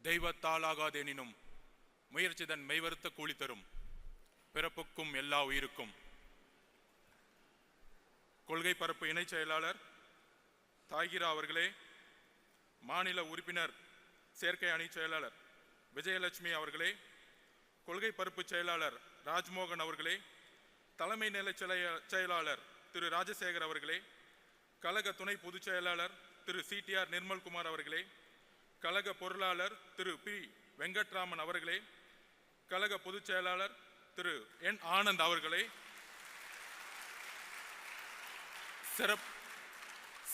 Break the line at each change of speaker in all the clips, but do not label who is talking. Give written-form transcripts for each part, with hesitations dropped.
தெய்வத்தாலாகாதெனினும் முயற்சிதன் மெய்வருத்த கூலி தரும் பிறப்புக்கும் எல்லா உயிருக்கும். கொள்கை பரப்பு இணைச் செயலாளர் தாகிரா அவர்களே, மாநில உறுப்பினர் சேர்க்கை அணி செயலாளர் விஜயலட்சுமி அவர்களே, கொள்கை பரப்பு செயலாளர் ராஜ்மோகன் அவர்களே, தலைமை நிலை செயலாளர் திரு ராஜசேகர் அவர்களே, கழக துணை பொதுச் செயலாளர் திரு சிடிஆர் நிர்மல்குமார் அவர்களே, கழக பொருளாளர் திரு பி வெங்கட்ராமன் அவர்களே, கழக பொதுச் செயலாளர் திரு என் ஆனந்த் அவர்களே,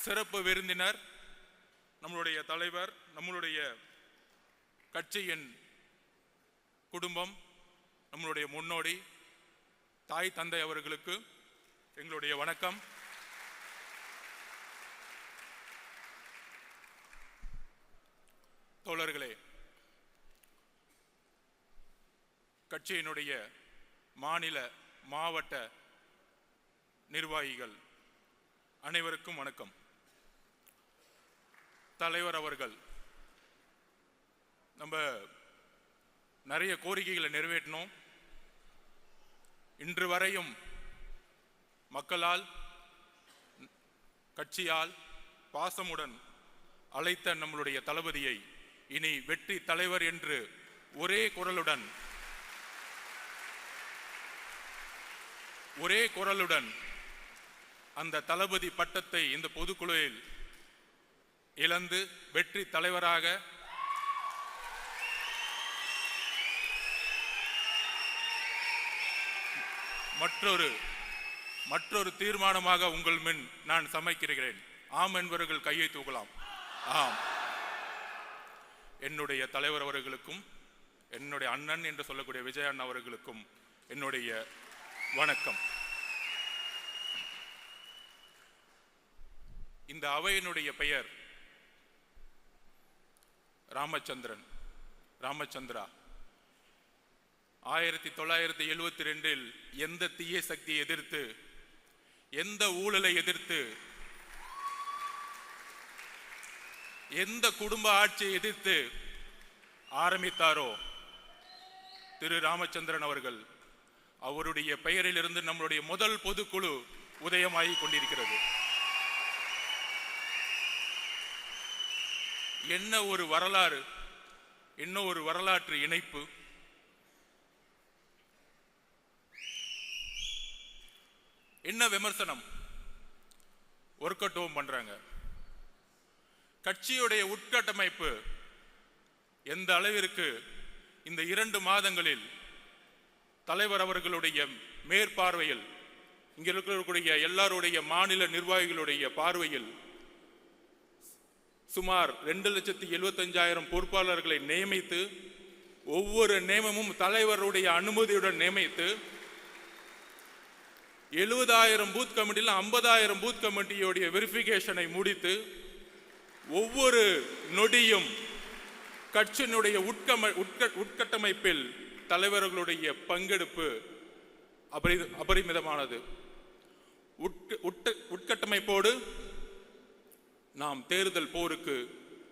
சிறப்பு விருந்தினர் நம்மளுடைய தலைவர், நம்மளுடைய கட்சியின் குடும்பம், நம்மளுடைய முன்னோடி தாய் தந்தை அவர்களுக்கு எங்களுடைய வணக்கம். தோழர்களே, கட்சியினுடைய மாநில மாவட்ட நிர்வாகிகள் அனைவருக்கும் வணக்கம். தலைவர் அவர்கள் நம்ம நிறைய கோரிக்கைகளை நிறைவேற்றணும். இன்று வரையும் மக்களால் கட்சியால் பாசமுடன் அழைத்த நம்மளுடைய தளபதியை இனி வெற்றி தலைவர் என்று ஒரே குரலுடன் அந்த தளபதி பட்டத்தை இந்த பொதுக்குழுவில் இழந்து வெற்றி தலைவராக மற்றொரு தீர்மானமாக உங்கள் முன் நான் சமைக்கிறேன். ஆம் என்பவர்கள் கையை தூக்கலாம். ஆம். என்னுடைய தலைவர் அவர்களுக்கும் என்னுடைய அண்ணன் என்று சொல்லக்கூடிய விஜய் அண்ணா அவர்களுக்கும் என்னுடைய வணக்கம். இந்த அவையினுடைய பெயர் ராமச்சந்திரா. 1972 எந்த தீய சக்தியை எதிர்த்து, எந்த ஊழலை எதிர்த்து, எந்த குடும்ப ஆட்சியை எதிர்த்து ஆரம்பித்தாரோ திரு ராமச்சந்திரன் அவர்கள், அவருடைய பெயரிலிருந்து நம்மளுடைய முதல் பொதுக்குழு உதயமாகி கொண்டிருக்கிறது. என்ன ஒரு வரலாறு, என்ன ஒரு வரலாற்று இணைப்பு. என்ன விமர்சனம் ஒர்க் அவுட் பண்றாங்க. கட்சியுடைய உட்கட்டமைப்பு எந்த அளவிற்கு இந்த 2 மாதங்களில் தலைவர் அவர்களுடைய மேற்பார்வையில், இங்க இருக்கக்கூடிய எல்லாருடைய மாநில நிர்வாகிகளுடைய பார்வையில் சுமார் 2,75,000 பொறுப்பாளர்களை நியமித்து, ஒவ்வொரு நியமமும் தலைவருடைய அனுமதியுடன் நியமித்து, 70,000 பூத் கமிட்டியில் 50,000 பூத் கமிட்டியுடைய வெரிஃபிகேஷனை முடித்து, ஒவ்வொரு நொடியும் கட்சியினுடைய உட்கட்டமைப்பில் தலைவர்களுடைய பங்கெடுப்பு அபரிமிதமானது. உட்கட்டமைப்போடு நாம் தேர்தல் போருக்கு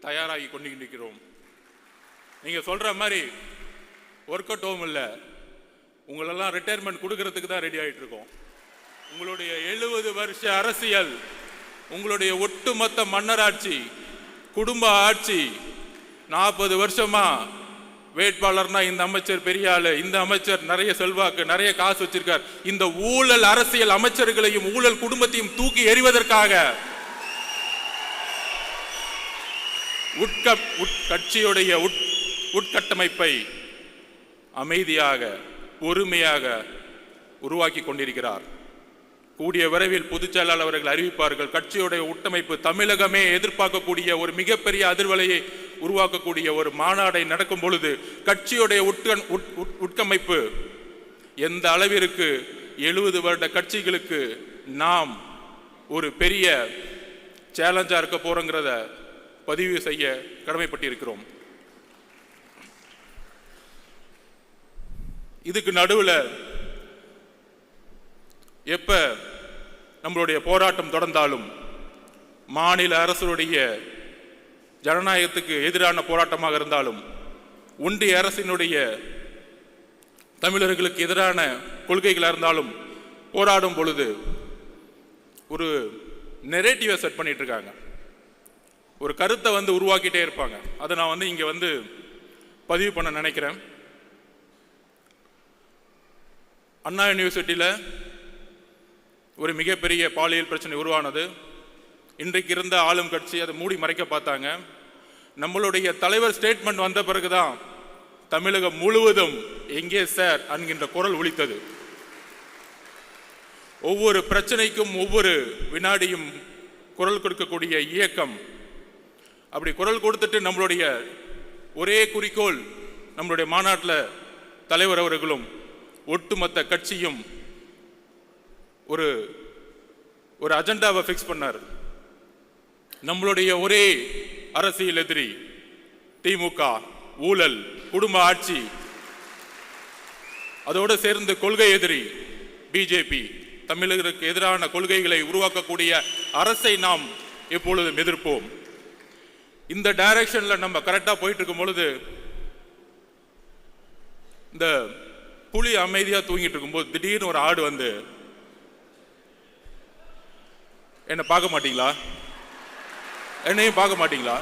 தயாராகி கொண்டிருக்கிறோம். நீங்க சொல்ற மாதிரி ஒர்க் அவுட் இல்ல, உங்களெல்லாம் ரிட்டையர்மெண்ட் கொடுக்கறதுக்கு தான் ரெடி ஆயிட்டு இருக்கோம். உங்களுடைய 70 வருஷ அரசியல், உங்களுடைய ஒட்டுமொத்த மன்னராட்சி, குடும்ப ஆட்சி, 40 வருஷமா வேட்பாளர்னா இந்த அமைச்சர் பெரிய ஆளு, இந்த அமைச்சர் நிறைய செல்வாக்கு, நிறைய காசு வச்சிருக்கார், இந்த ஊழல் அரசியல் அமைச்சர்களையும் ஊழல் குடும்பத்தையும் தூக்கி எறிவதற்காக கட்சியுடைய உட்கட்டமைப்பை அமைதியாக பொறுமையாக உருவாக்கி கொண்டிருக்கிறார். கூடிய விரைவில் பொதுச் செயலாளர் அவர்கள் அறிவிப்பார்கள். கட்சியுடைய உட்கட்டமைப்பு தமிழகமே எதிர்பார்க்கக்கூடிய ஒரு மிகப்பெரிய அதிர்வலையை உருவாக்கக்கூடிய ஒரு மாநாடை நடக்கும் பொழுது கட்சியுடைய உட்கமைப்பு எந்த அளவிற்கு 70 வருட கட்சிகளுக்கு நாம் ஒரு பெரிய சேலஞ்சா இருக்க போறோங்கிறத பதிவு செய்ய கடமைப்பட்டிருக்கிறோம். இதுக்கு நடுவில் எப்ப நம்மளுடைய போராட்டம் தொடர்ந்தாலும், மாநில அரசுடைய ஜனநாயகத்துக்கு எதிரான போராட்டமாக இருந்தாலும், ஒன்றிய அரசினுடைய தமிழர்களுக்கு எதிரான கொள்கைகளாக இருந்தாலும் போராடும் பொழுது ஒரு நெரேட்டிவை செட் பண்ணிட்டு இருக்காங்க. ஒரு கருத்தை உருவாக்கிட்டே இருப்பாங்க. அதை நான் இங்க பதிவு பண்ண நினைக்கிறேன். அண்ணா யூனிவர்சிட்டியில் ஒரு மிகப்பெரிய பாலியல் பிரச்சனை உருவானது. இன்றைக்கு இருந்த ஆளும் கட்சி அதை மூடி மறைக்க பார்த்தாங்க. நம்மளுடைய தலைவர் ஸ்டேட்மெண்ட் வந்த பிறகுதான் தமிழகம் முழுவதும் எங்கே சார் என்கின்ற குரல் ஒலித்தது. ஒவ்வொரு பிரச்சனைக்கும் ஒவ்வொரு வினாடியும் குரல் கொடுக்கக்கூடிய இயக்கம். அப்படி குரல் கொடுத்துட்டு நம்மளுடைய ஒரே குறிக்கோள், நம்மளுடைய மாநாட்டில் தலைவர் அவர்களும் ஒட்டுமொத்த கட்சியும் ஒரு ஒரு அஜெண்டாவை ஃபிக்ஸ் பண்ணார். நம்மளுடைய ஒரே அரசியல் எதிரி திமுக, ஊழல், குடும்ப ஆட்சி, அதோடு சேர்ந்து கொள்கை எதிரி பிஜேபி. தமிழர்களுக்கு எதிரான கொள்கைகளை உருவாக்கக்கூடிய அரசை நாம் எப்பொழுதும் எதிர்ப்போம். இந்த டைரக்ஷன்ல நம்ம கரெக்டா போயிட்டு இருக்கும் பொழுது இந்த புலி அமைதியா தூங்கிட்டு இருக்கும்போது திடீர்னு ஒரு ஆடு என்ன பார்க்க மாட்டீங்களா, என்னையும் பார்க்க மாட்டீங்களா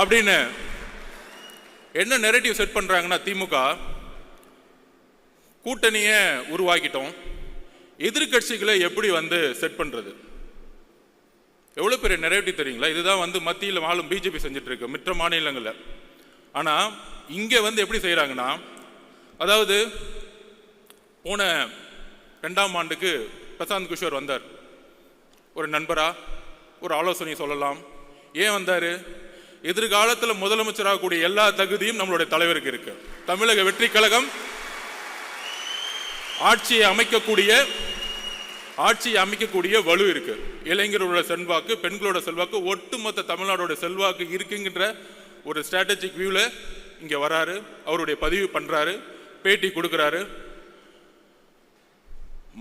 அப்படின்னு என்ன நெரேட்டிவ் செட் பண்றாங்கன்னா, திமுக கூட்டணியை உருவாக்கிட்டோம், எதிர்கட்சிகளை எப்படி செட் பண்றது, எவ்வளவு பெரிய நெரேட்டிவ் தெரியுங்களா? இதுதான் மத்தியில் ஆளும் பிஜேபி செஞ்சுட்டு இருக்கு மற்ற மாநிலங்களில். ஆனா இங்க எப்படி செய்யறாங்கன்னா, அதாவது போன 2ஆம் ஆண்டுக்கு பிரசாந்த் கிஷோர் வந்தார். ஒரு நண்பரா ஒரு ஆலோசனை சொல்லலாம். ஏன் வந்தாரு? எதிர்காலத்தில் முதலமைச்சராகக்கூடிய எல்லா தகுதியும் நம்மளுடைய தலைவருக்கு இருக்கு. தமிழக வெற்றி கழகம் ஆட்சியை அமைக்கக்கூடிய வலு இருக்கு. இளைஞர்களோட செல்வாக்கு, பெண்களோட செல்வாக்கு, ஒட்டுமொத்த தமிழ்நாடோட செல்வாக்கு இருக்குங்கிற ஒரு ஸ்ட்ராட்டஜிக் வியூல இங்க வராரு. அவருடைய பதிவு பண்றாரு, பேட்டி கொடுக்கிறாரு.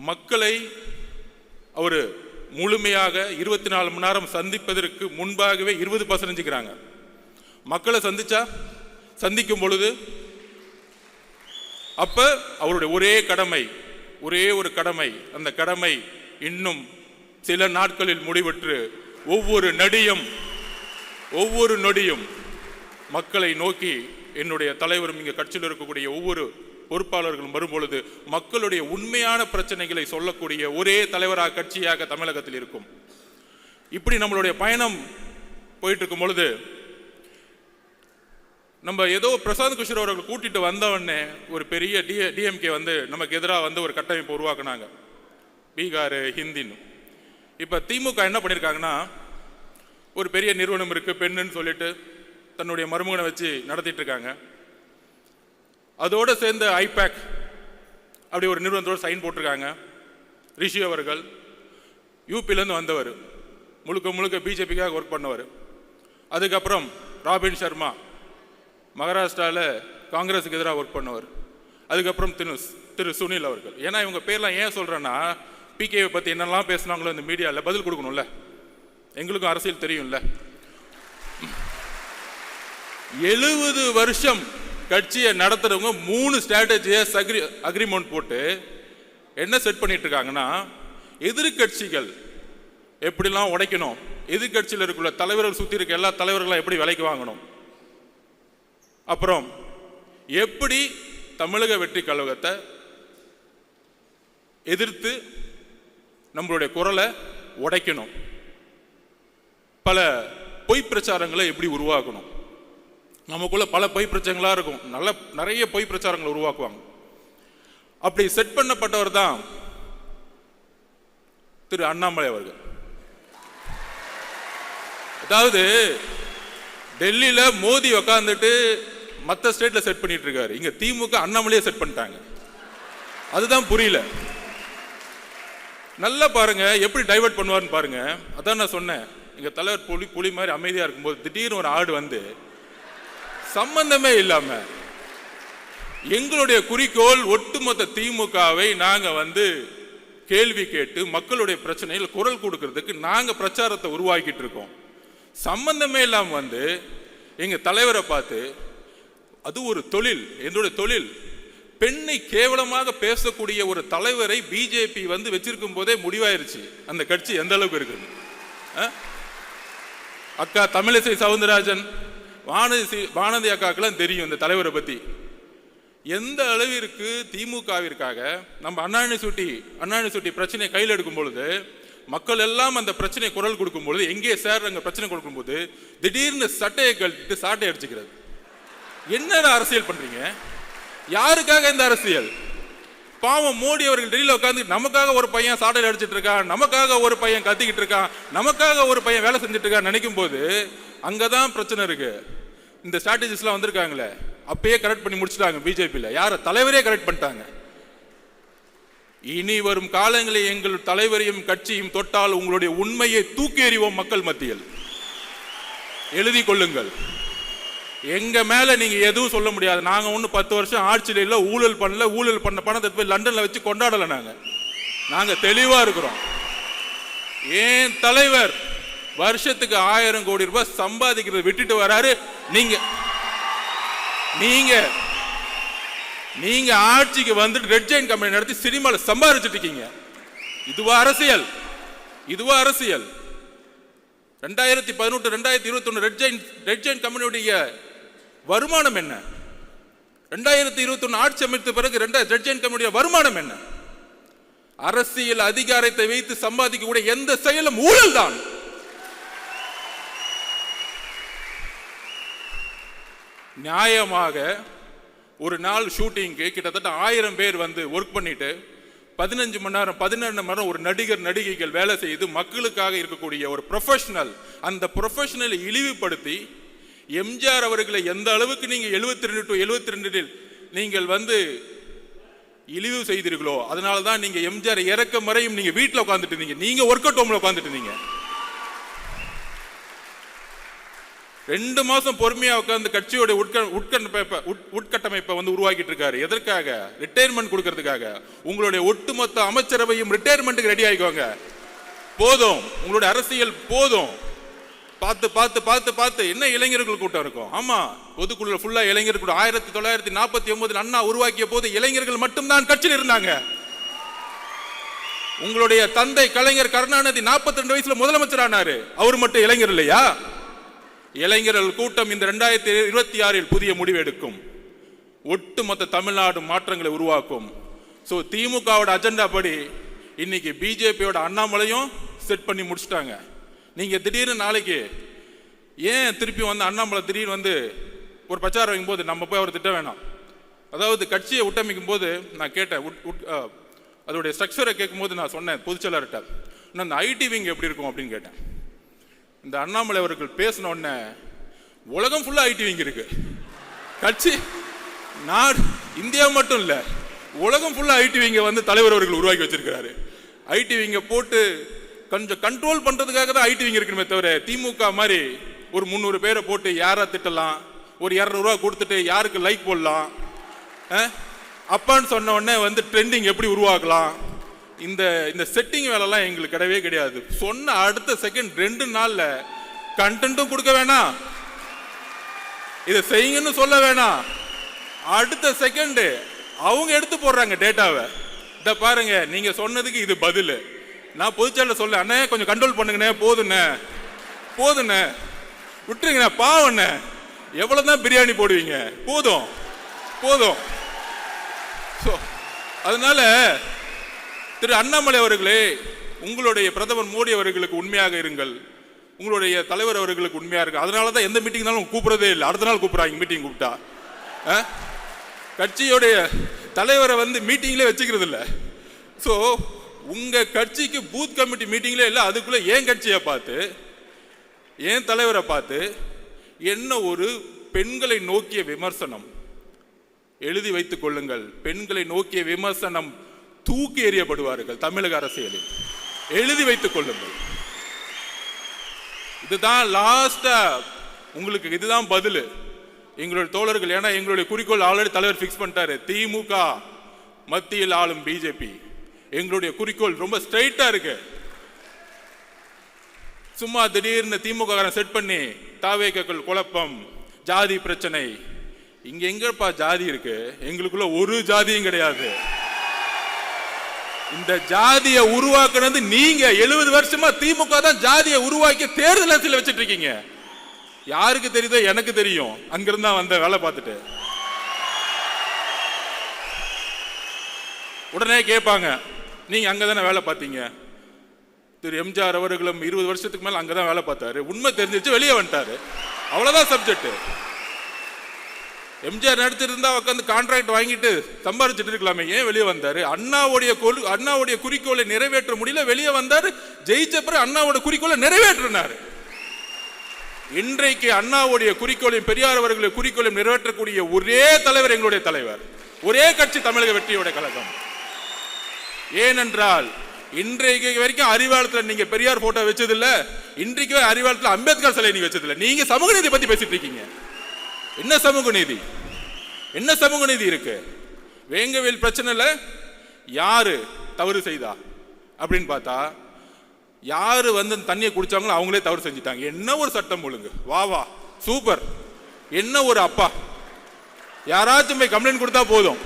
மக்களை அவர் முழுமையாக 24 மணி நேரம் சந்திப்பதற்கு முன்பாகவே 20% செஞ்சுக்கிறாங்க. மக்களை சந்திக்கும் பொழுது அப்ப அவருடைய ஒரே ஒரு கடமை, அந்த கடமை இன்னும் சில நாட்களில் முடிவற்று ஒவ்வொரு நொடியும் மக்களை நோக்கி என்னுடைய தலைவரும் இங்க கட்சியில் இருக்கக்கூடிய ஒவ்வொரு பொறுப்பாளர்களும் வரும்பொழுது மக்களுடைய உண்மையான பிரச்சனைகளை சொல்லக்கூடிய ஒரே தலைவராக கட்சியாக தமிழகத்தில் இருக்கும். இப்படி நம்மளுடைய பயணம் போயிட்டு இருக்கும் பொழுது நம்ம ஏதோ பிரசாந்த் கிஷோர் அவர்கள் கூட்டிட்டு வந்தவொடனே ஒரு பெரிய டிஎம்கே நமக்கு எதிராக ஒரு கட்டமைப்பு உருவாக்குனாங்க, பீகார் ஹிந்தின்னு. இப்ப திமுக என்ன பண்ணிருக்காங்கன்னா, ஒரு பெரிய நிறுவனம் இருக்கு பெண்ணுன்னு சொல்லிட்டு தன்னுடைய மருமகனை வச்சு நடத்திட்டு இருக்காங்க. அதோட சேர்ந்து ஐபேக் அப்படி ஒரு நிறுவனத்தோட சைன் போட்டிருக்காங்க. ரிஷி அவர்கள் யூபியிலேருந்து வந்தவர், முழுக்க பிஜேபிக்காக ஒர்க் பண்ணவர். அதுக்கப்புறம் ராபின் சர்மா மகாராஷ்டிராவில் காங்கிரஸுக்கு எதிராக ஒர்க் பண்ணவர். அதுக்கப்புறம் திரு சுனில் அவர்கள். ஏன்னா இவங்க பேர்லாம் ஏன் சொல்றேன்னா, பிகேவை பற்றி என்னெல்லாம் பேசினாங்களோ இந்த மீடியாவில் பதில் கொடுக்கணும்ல, எங்களுக்கும் அரசியல் தெரியும்ல. 70 வருஷம் கட்சியை நடத்துறவங்க 3 ஸ்ட்ராட்டஜியஸ் அக்ரிமெண்ட் போட்டு என்ன செட் பண்ணிட்டு இருக்காங்கன்னா, எதிர்கட்சிகள் எப்படிலாம் உடைக்கணும், எதிர்கட்சியில் இருக்கிற தலைவர்கள் சுற்றி இருக்க எல்லா தலைவர்களும் எப்படி விலைக்கு வாங்கணும், அப்புறம் எப்படி தமிழக வெற்றி கழகத்தை எதிர்த்து நம்மளுடைய குரலை உடைக்கணும், பல பொய் பிரச்சாரங்களை எப்படி உருவாக்கணும். நமக்குள்ள பல பொய் பிரச்சனைகளா இருக்கும், நிறைய பொய் பிரச்சாரங்களை உருவாக்குவாங்க. அப்படி செட் பண்ணப்பட்டவர் தான் திரு அண்ணாமலை அவர்கள். அதாவது டெல்லியில மோடி உட்கார்ந்துட்டு மற்ற ஸ்டேட்ல செட் பண்ணிட்டு இருக்காரு, இங்க திமுக அண்ணாமலையே செட் பண்ணிட்டாங்க. அதுதான் புரியல. நல்லா பாருங்க எப்படி டைவர்ட் பண்ணுவார்னு பாருங்க. அதான் நான் சொன்னேன், எங்க தலைவர் புலி மாதிரி அமைதியா இருக்கும்போது திடீர்னு ஒரு ஆடு சம்பந்தமே இல்லாம எங்களுடைய குறிக்கோள் ஒட்டுமொத்த திமுகவை நாங்க கேள்வி கேட்டு மக்களுடைய பிரச்சனையில் குரல் கொடுக்கிறதுக்கு நாங்க பிரச்சாரத்தை உருவாக்கிட்டு இருக்கோம். சம்பந்தமே இல்லாம எங்க தலைவரை பார்த்து அது ஒரு தொழில், என்னுடைய தொழில். பெண்ணை கேவலமாக பேசக்கூடிய ஒரு தலைவரை பிஜேபி வந்து வச்சிருக்கும் போதே முடிவாயிருச்சு அந்த கட்சி எந்த அளவுக்கு இருக்குது. அக்கா தமிழிசை சவுந்தரராஜன், வானதி அக்காக்கெல்லாம் தெரியும் இந்த தலைவரை பத்தி. எந்த அளவிற்கு திமுகவிற்காக நம்ம அண்ணாநிசுட்டி பிரச்சனை கையில் எடுக்கும் பொழுது, மக்கள் எல்லாம் அந்த பிரச்சனை குரல் கொடுக்கும் பொழுது, எங்கே சார் அங்க பிரச்சனை கொடுக்கும் போது திடீர்னு சட்டையை கழட்டிட்டு சாட்டை அடிச்சுக்கிறது. என்ன அரசியல் பண்றீங்க? யாருக்காக இந்த அரசியல்? பாவம் மோடி அவர்கள் டெல்லியில் உட்காந்து நமக்காக ஒரு பையன் சாட்டையில் அடிச்சிட்டு இருக்கான், நமக்காக ஒரு பையன் கத்திக்கிட்டு இருக்கான், நமக்காக ஒரு பையன் வேலை செஞ்சுட்டு இருக்கான் நினைக்கும் போது அங்கதான் பிரச்சனை இருக்கு. இந்த ஸ்ட்ராட்டஜிஸ்லாம் வந்திருக்காங்களே, அப்பயே கரெக்ட் பண்ணி முடிச்சுட்டாங்க பிஜேபியில். யார தலைவரே கரெக்ட் பண்ணிட்டாங்க. இனி வரும் காலங்களில் எங்கள் தலைவரையும் கட்சியும் தொட்டால் உங்களுடைய உண்மையை தூக்கி எறிவோம் மக்கள் மத்தியில். எழுதி கொள்ளுங்கள். எங்க மேல நீங்க எதுவும் சொல்ல முடியாது. நாங்க ஒண்ணு 10 வருஷம் ஆட்சியில இல்ல, ஊழல் பண்ணல. ஊழல் பண்ண பணத்தை போய் லண்டன்ல வச்சு கொண்டாடல. நாங்க தெளிவா இருக்கிறோம். ஏன் தலைவர் வருஷத்துக்கு 1000 கோடி ரூபாய் சம்பாதிக்கிறத விட்டுட்டு வராரு. நீங்க ஆட்சிக்கு வந்துட்டு ரெட் ஜெயின் கம்பெனி நடத்தி சினிமால சம்பாதிச்சுட்டு இருக்கீங்க. இதுவா அரசியல்? 2018 2021 ரெட் ஜெயின் கம்பெனியுடைய வருமானம் என்ன? 2021 ஆட்சி அமைத்த பிறகு ரெட் ஜெயின் கம்பெனியுடைய வருமானம் என்ன? அரசியல் அதிகாரத்தை வைத்து சம்பாதிக்கக்கூடிய எந்த செயலும் ஊழல் தான். நியாயமாக ஒரு நாள் ஷூட்டிங்க்கு கிட்டத்தட்ட 1000 பேர் வந்து ஒர்க் பண்ணிட்டு 15 மணி நேரம் 12 மணி நேரம் ஒரு நடிகர் நடிகைகள் வேலை செய்து மக்களுக்காக இருக்கக்கூடிய ஒரு ப்ரொஃபஷனல், அந்த ப்ரொஃபஷனலை இழிவுபடுத்தி எம்ஜிஆர் அவர்களை எந்த அளவுக்கு நீங்க 72 to 72 நீங்கள் வந்து இழிவு செய்தீர்களோ, அதனால தான் நீங்க எம்ஜிஆர் இறக்க மறையும் நீங்க வீட்டில் உட்காந்துட்டு இருந்தீங்க. நீங்க ஒர்க் அவுட் ஹோம்ல உட்காந்துட்டு இருந்தீங்க. 2 மாசம் பொறுமையா உட்கார்ந்து கட்சியோட உட்கட்டமைப்பை வந்து உருவாக்கிட்டு இருக்காரு. எதற்காக? ரிட்டையர்மெண்ட் கொடுக்கறதுக்காக. உங்களுடைய ஒட்டுமொத்த அமைச்சரவையும் ரிட்டையர்மெண்ட்டுக்கு ரெடி ஆகிக்கோங்க. போதும், உங்களுடைய அரசியல் போதும். பார்த்து பார்த்து பார்த்து பார்த்து என்ன இளைஞர்கள் கூட்டம் இருக்கும். ஆமா, பொதுக்குழு ஃபுல்லா இளைஞர் கூட்டம். 1949 அண்ணா உருவாக்கிய போது இளைஞர்கள் மட்டும்தான் கட்சியில் இருந்தாங்க. உங்களுடைய தந்தை கலைஞர் கருணாநிதி 42 வயசுல முதலமைச்சர் ஆனாரு. அவர் மட்டும் இளைஞர் இல்லையா? இளைஞர்கள் கூட்டம் இந்த 2026 புதிய முடிவு எடுக்கும். ஒட்டுமொத்த தமிழ்நாடு மாற்றங்களை உருவாக்கும். ஸோ திமுகவோட அஜெண்டா படி இன்னைக்கு பிஜேபியோட அண்ணாமலையும் செட் பண்ணி முடிச்சுட்டாங்க. நீங்க திடீர்னு நாளைக்கு ஏன் திருப்பி வந்து அண்ணாமலை திடீர்னு வந்து ஒரு பிரச்சாரம் வைக்கும் போது நம்ம போய் அவர் திட்ட வேணாம். அதாவது கட்சியை உட்டமைக்கும் போது நான் கேட்டேன், அதோடைய ஸ்ட்ரக்சரை கேட்கும் போது நான் சொன்னேன் பொதுச்செயலாளர்கிட்ட, அந்த ஐடி விங் எப்படி இருக்கும் அப்படின்னு கேட்டேன். இந்த அண்ணாமலை அவர்கள் பேசின உடனே உலகம் ஃபுல்லா ஐடி விங் இருக்கு. கட்சி நாடு இந்தியா மட்டும் இல்ல, உலகம் ஃபுல்லா ஐடி விங்க வந்து தலைவர் அவர்கள் உருவாக்கி வச்சிருக்கிறாரு. ஐடி விங்க போட்டு கொஞ்சம் கண்ட்ரோல் பண்றதுக்காக தான் ஐடி விங் இருக்கணுமே தவிர திமுக மாதிரி ஒரு 300 பேரை போட்டு யாரா திட்டலாம், ஒரு 200 ரூபா கொடுத்துட்டு யாருக்கு லைக் போடலாம், அப்பான்னு சொன்ன உடனே வந்து ட்ரெண்டிங் எப்படி உருவாக்கலாம், இந்த செட்டிங் வேலைலாம் எங்களுக்கு கிடையவே கிடையாது. சொன்ன அடுத்த செகண்ட் 2 நாள்ல கண்டென்ட்டும் கொடுக்க வேணாம், இதை செய்யுங்கன்னு சொல்ல வேணாம், அடுத்த செகண்ட் அவங்க எடுத்து போடுறாங்க டேட்டாவை. இத பாருங்க, நீங்க சொன்னதுக்கு இது பதில். நான் பொதுச்செயலாளர் சொல்ல, அண்ணே கொஞ்சம் கண்ட்ரோல் பண்ணுங்கண்ணே, போதுண்ணே விட்டுருங்கண்ணே, பாவண்ணே எவ்வளவுதான் பிரியாணி போடுவீங்க, போதும். அதனால திரு அண்ணாமலை அவர்களே, உங்களுடைய பிரதமர் மோடி அவர்களுக்கு உண்மையாக இருங்கள், உங்களுடைய தலைவர் அவர்களுக்கு உண்மையா இருக்கு. அதனாலதான் எந்த மீட்டிங்னாலும் கூப்பிடறதே இல்லை, அடுத்த நாள் கூப்பிடுறாங்க மீட்டிங் கூப்பிட்டா. கட்சியோடைய தலைவரை வந்து மீட்டிங்லேயே வச்சுக்கிறது இல்லை. ஸோ உங்க கட்சிக்கு பூத் கமிட்டி மீட்டிங்லேயே இல்லை, அதுக்குள்ள ஏன் கட்சியை பார்த்து ஏன் தலைவரை பார்த்து என்ன ஒரு பெண்களை நோக்கிய விமர்சனம். எழுதி வைத்துக் கொள்ளுங்கள், பெண்களை நோக்கிய விமர்சனம் தூக்கி எறியப்படுவார்கள் தமிழக அரசியலில். எழுதி வைத்துக் கொள்ளுங்கள். இதுதான் லாஸ்டா உங்களுக்கு, இதுதான் பதில் எங்களுடைய தோழர்கள். ஏன்னா எங்களுடைய குறிக்கோள் ஆல்ரெடி தலைவர் பிக்ஸ் பண்ணிட்டாரு, திமுக மத்தியில் ஆளும் பிஜேபி. எங்களுடைய குறிக்கோள் ரொம்ப ஸ்ட்ரைட்டா இருக்கு. சும்மா திடீர்னு திமுக செட் பண்ணி தாவேக்கள் குழப்பம், ஜாதி பிரச்சனை, இங்க எங்கப்பா ஜாதி இருக்கு? எங்களுக்குள்ள ஒரு ஜாதியும் கிடையாது. இந்த ஜாதியை உருவாக்குனது நீங்க. 70 வருஷமா திமுக தான் ஜாதியை உருவாக்கி தேர்தல் அரசியல் வச்சிட்டு இருக்கீங்க. யாருக்கு தெரியுதோ? எனக்கு தெரியும். அங்கிருந்தா வந்த வேலை பார்த்துட்டு உடனே கேட்பாங்க, நீங்க அங்கதானே வேலை பார்த்தீங்க? திரு எம்ஜிஆர் அவர்களும் 20 வருஷத்துக்கு மேல அங்கதான் வேலை பார்த்தாரு. உண்மை தெரிஞ்சிருச்சு, வெளியே வந்துட்டாரு. அவ்வளவுதான் சப்ஜெக்ட். எம்ஜிஆர் நடிச்சிருந்தா உட்காந்து கான்ட்ராக்ட் வாங்கிட்டு சம்பாதிச்சுட்டு இருக்கலாமே, ஏன் வெளியே வந்தாரு? அண்ணாவுடைய குறிக்கோளை நிறைவேற்ற முடியல, வெளியே வந்தாரு. ஜெயிச்ச பிறகு அண்ணாவோட குறிக்கோளை நிறைவேற்றினாரு. இன்றைக்கு அண்ணாவுடைய குறிக்கோளையும் பெரியார் அவர்களுடைய குறிக்கோளையும் நிறைவேற்றக்கூடிய ஒரே தலைவர் எங்களுடைய தலைவர். ஒரே கட்சி தமிழக வெற்றியோட கழகம். ஏனென்றால் இன்றைக்கு வரைக்கும் அறிவாலயத்தில் நீங்க பெரியார் போட்டோ வச்சதில்லை, இன்றைக்கு அறிவாலயத்தில் அம்பேத்கர் சிலை நீங்க வச்சதில்லை. நீங்க சமூக நீதி பத்தி பேசிட்டு இருக்கீங்க. என்ன சமூக நீதி? என்ன சமூக நீதி இருக்கு? வேங்கவேல் பிரச்சனைல யாரு தவறு செய்தா அப்படின்னு பார்த்தா, யாரு வந்து தண்ணியை குடிச்சாங்களோ அவங்களே தவறு செஞ்சுட்டாங்க. என்ன ஒரு சட்டம் ஒழுங்கு! வா வா, சூப்பர்! என்ன ஒரு அப்பா! யாராச்சும் போய் கம்ப்ளைண்ட் கொடுத்தா போதும்.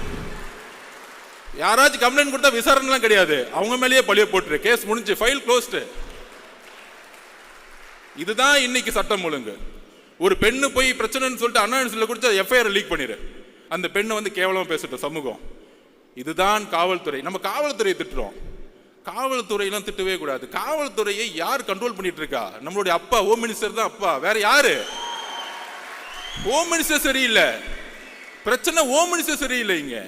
யாராச்சும் கம்ப்ளைண்ட் கொடுத்தா விசாரணைலாம் கிடையாது, அவங்க மேலேயே பழிய போட்டுரு, கேஸ் முடிஞ்சு, ஃபைல் க்ளோஸ்டு. இதுதான் இன்னைக்கு சட்டம் ஒழுங்கு. ஒரு பெண்ணு போய் பிரச்சனைன்னு சொல்லிட்டு அண்ணா கொடுத்து எஃப்ஐஆர் லீக் பண்ணிரு, அந்த பெண்ணை வந்து கேவலமா பேசட்டும் சமூகம். இதுதான் காவல்துறை. நம்ம காவல்துறையை திட்டுறோம். காவல்துறையெல்லாம் திட்டவே கூடாது. காவல்துறையை யார் கண்ட்ரோல் பண்ணிட்டு இருக்கா? நம்மளுடைய அப்பா ஹோம் மினிஸ்டர் தான். அப்பா வேற யாரு? ஹோம் மினிஸ்டர் சரியில்லை. பிரச்சனை ஹோம் மினிஸ்டர் சரியில்லை. இங்க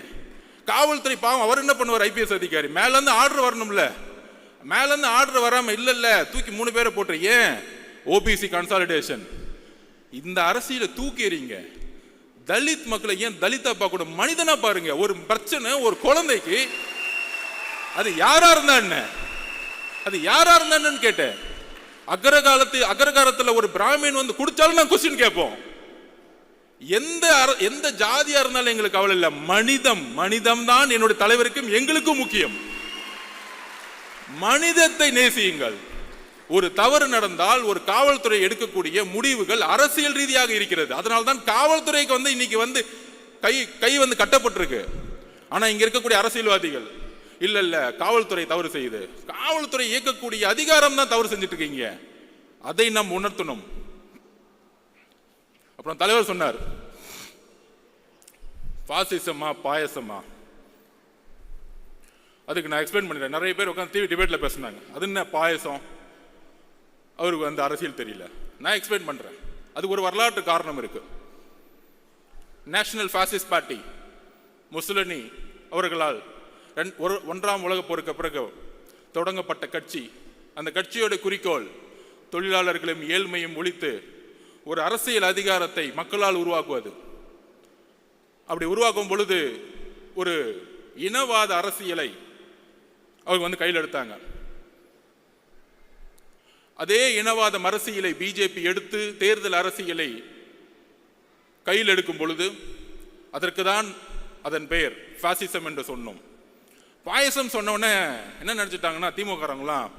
காவல்துறை பாவம், அவர் என்ன பண்ணுவார்? ஐபிஎஸ் அதிகாரி மேல இருந்து ஆர்டர் வரணும்ல. மேல இருந்து ஆர்டர் வராம இல்ல தூக்கி 3 பேரை போட்டு, ஏன்? OBC consolidation. இந்த அரசியலை தூக்கி எறிங்க. தலித் மக்களை ஏன் தலிதா பார்க்க கூட? மனிதனா பாருங்க. ஒரு பிரச்சனை ஒரு குழந்தைக்கு, அது யாரா இருந்தா என்ன? அது யாரா இருந்தான்னு கேட்டேன். அக்ரகாரத்தில் ஒரு பிராமின் வந்து குடிச்சாலும் நான் கொஸ்டின் கேட்போம். எந்த ஜாதியா இருந்தாலும் எங்களுக்கு கவலை இல்லை. மனிதம் தான் என்னுடைய தலைவருக்கும் எங்களுக்கும் முக்கியம். மனிதத்தை நேசியுங்கள். ஒரு தவறு நடந்தால் ஒரு காவல்துறை எடுக்கக்கூடிய முடிவுகள் அரசியல் ரீதியாக இருக்கிறது. அதனால்தான் காவல்துறைக்கு வந்து இன்னைக்கு வந்து கை வந்து கட்டப்பட்டிருக்கு. ஆனா இங்க இருக்கக்கூடிய அரசியல்வாதிகள் இல்ல காவல்துறை தவறு செய்யுது, காவல்துறை இயக்கக்கூடிய அதிகாரம் தான் தவறு செஞ்சுட்டு இருக்கீங்க. அதை நாம் உணர்த்தணும். அப்புறம் தலைவர் சொன்னார், பாசிசமா பாயசமா? அதுக்கு நான் எக்ஸ்பிளைன் பண்ணிட்டேன். நிறைய பேர் உட்காந்து டிவி டிபேட்ல பேசினாங்க, அது என்ன பாயசம்? அவருக்கு வந்து அரசியல் தெரியல. நான் எக்ஸ்பிளைன் பண்றேன். அதுக்கு ஒரு வரலாற்று காரணம் இருக்கு. நேஷனல் பாசிஸ்ட் பார்ட்டி முசோலினி அவர்களால் 1ஆம் உலகப் போருக்கு பிறகு தொடங்கப்பட்ட கட்சி. அந்த கட்சியோட குறிக்கோள் தொழிலாளர்களையும் ஏழ்மையும் ஒழித்து ஒரு அரசியல் அதிகாரத்தை மக்களால் உருவாக்குவது. அப்படி உருவாக்கும் பொழுது ஒரு இனவாத அரசியலை அவங்க வந்து கையில் எடுத்தாங்க. அதே இனவாத அரசியலை பிஜேபி எடுத்து தேர்தல் அரசியலை கையில் எடுக்கும் பொழுது அதற்கு தான் அதன் பெயர் பாசிசம் என்று சொன்னோம். பாயசம் சொன்ன உடனே என்ன நினைச்சிட்டாங்கன்னா, திமுகலாம்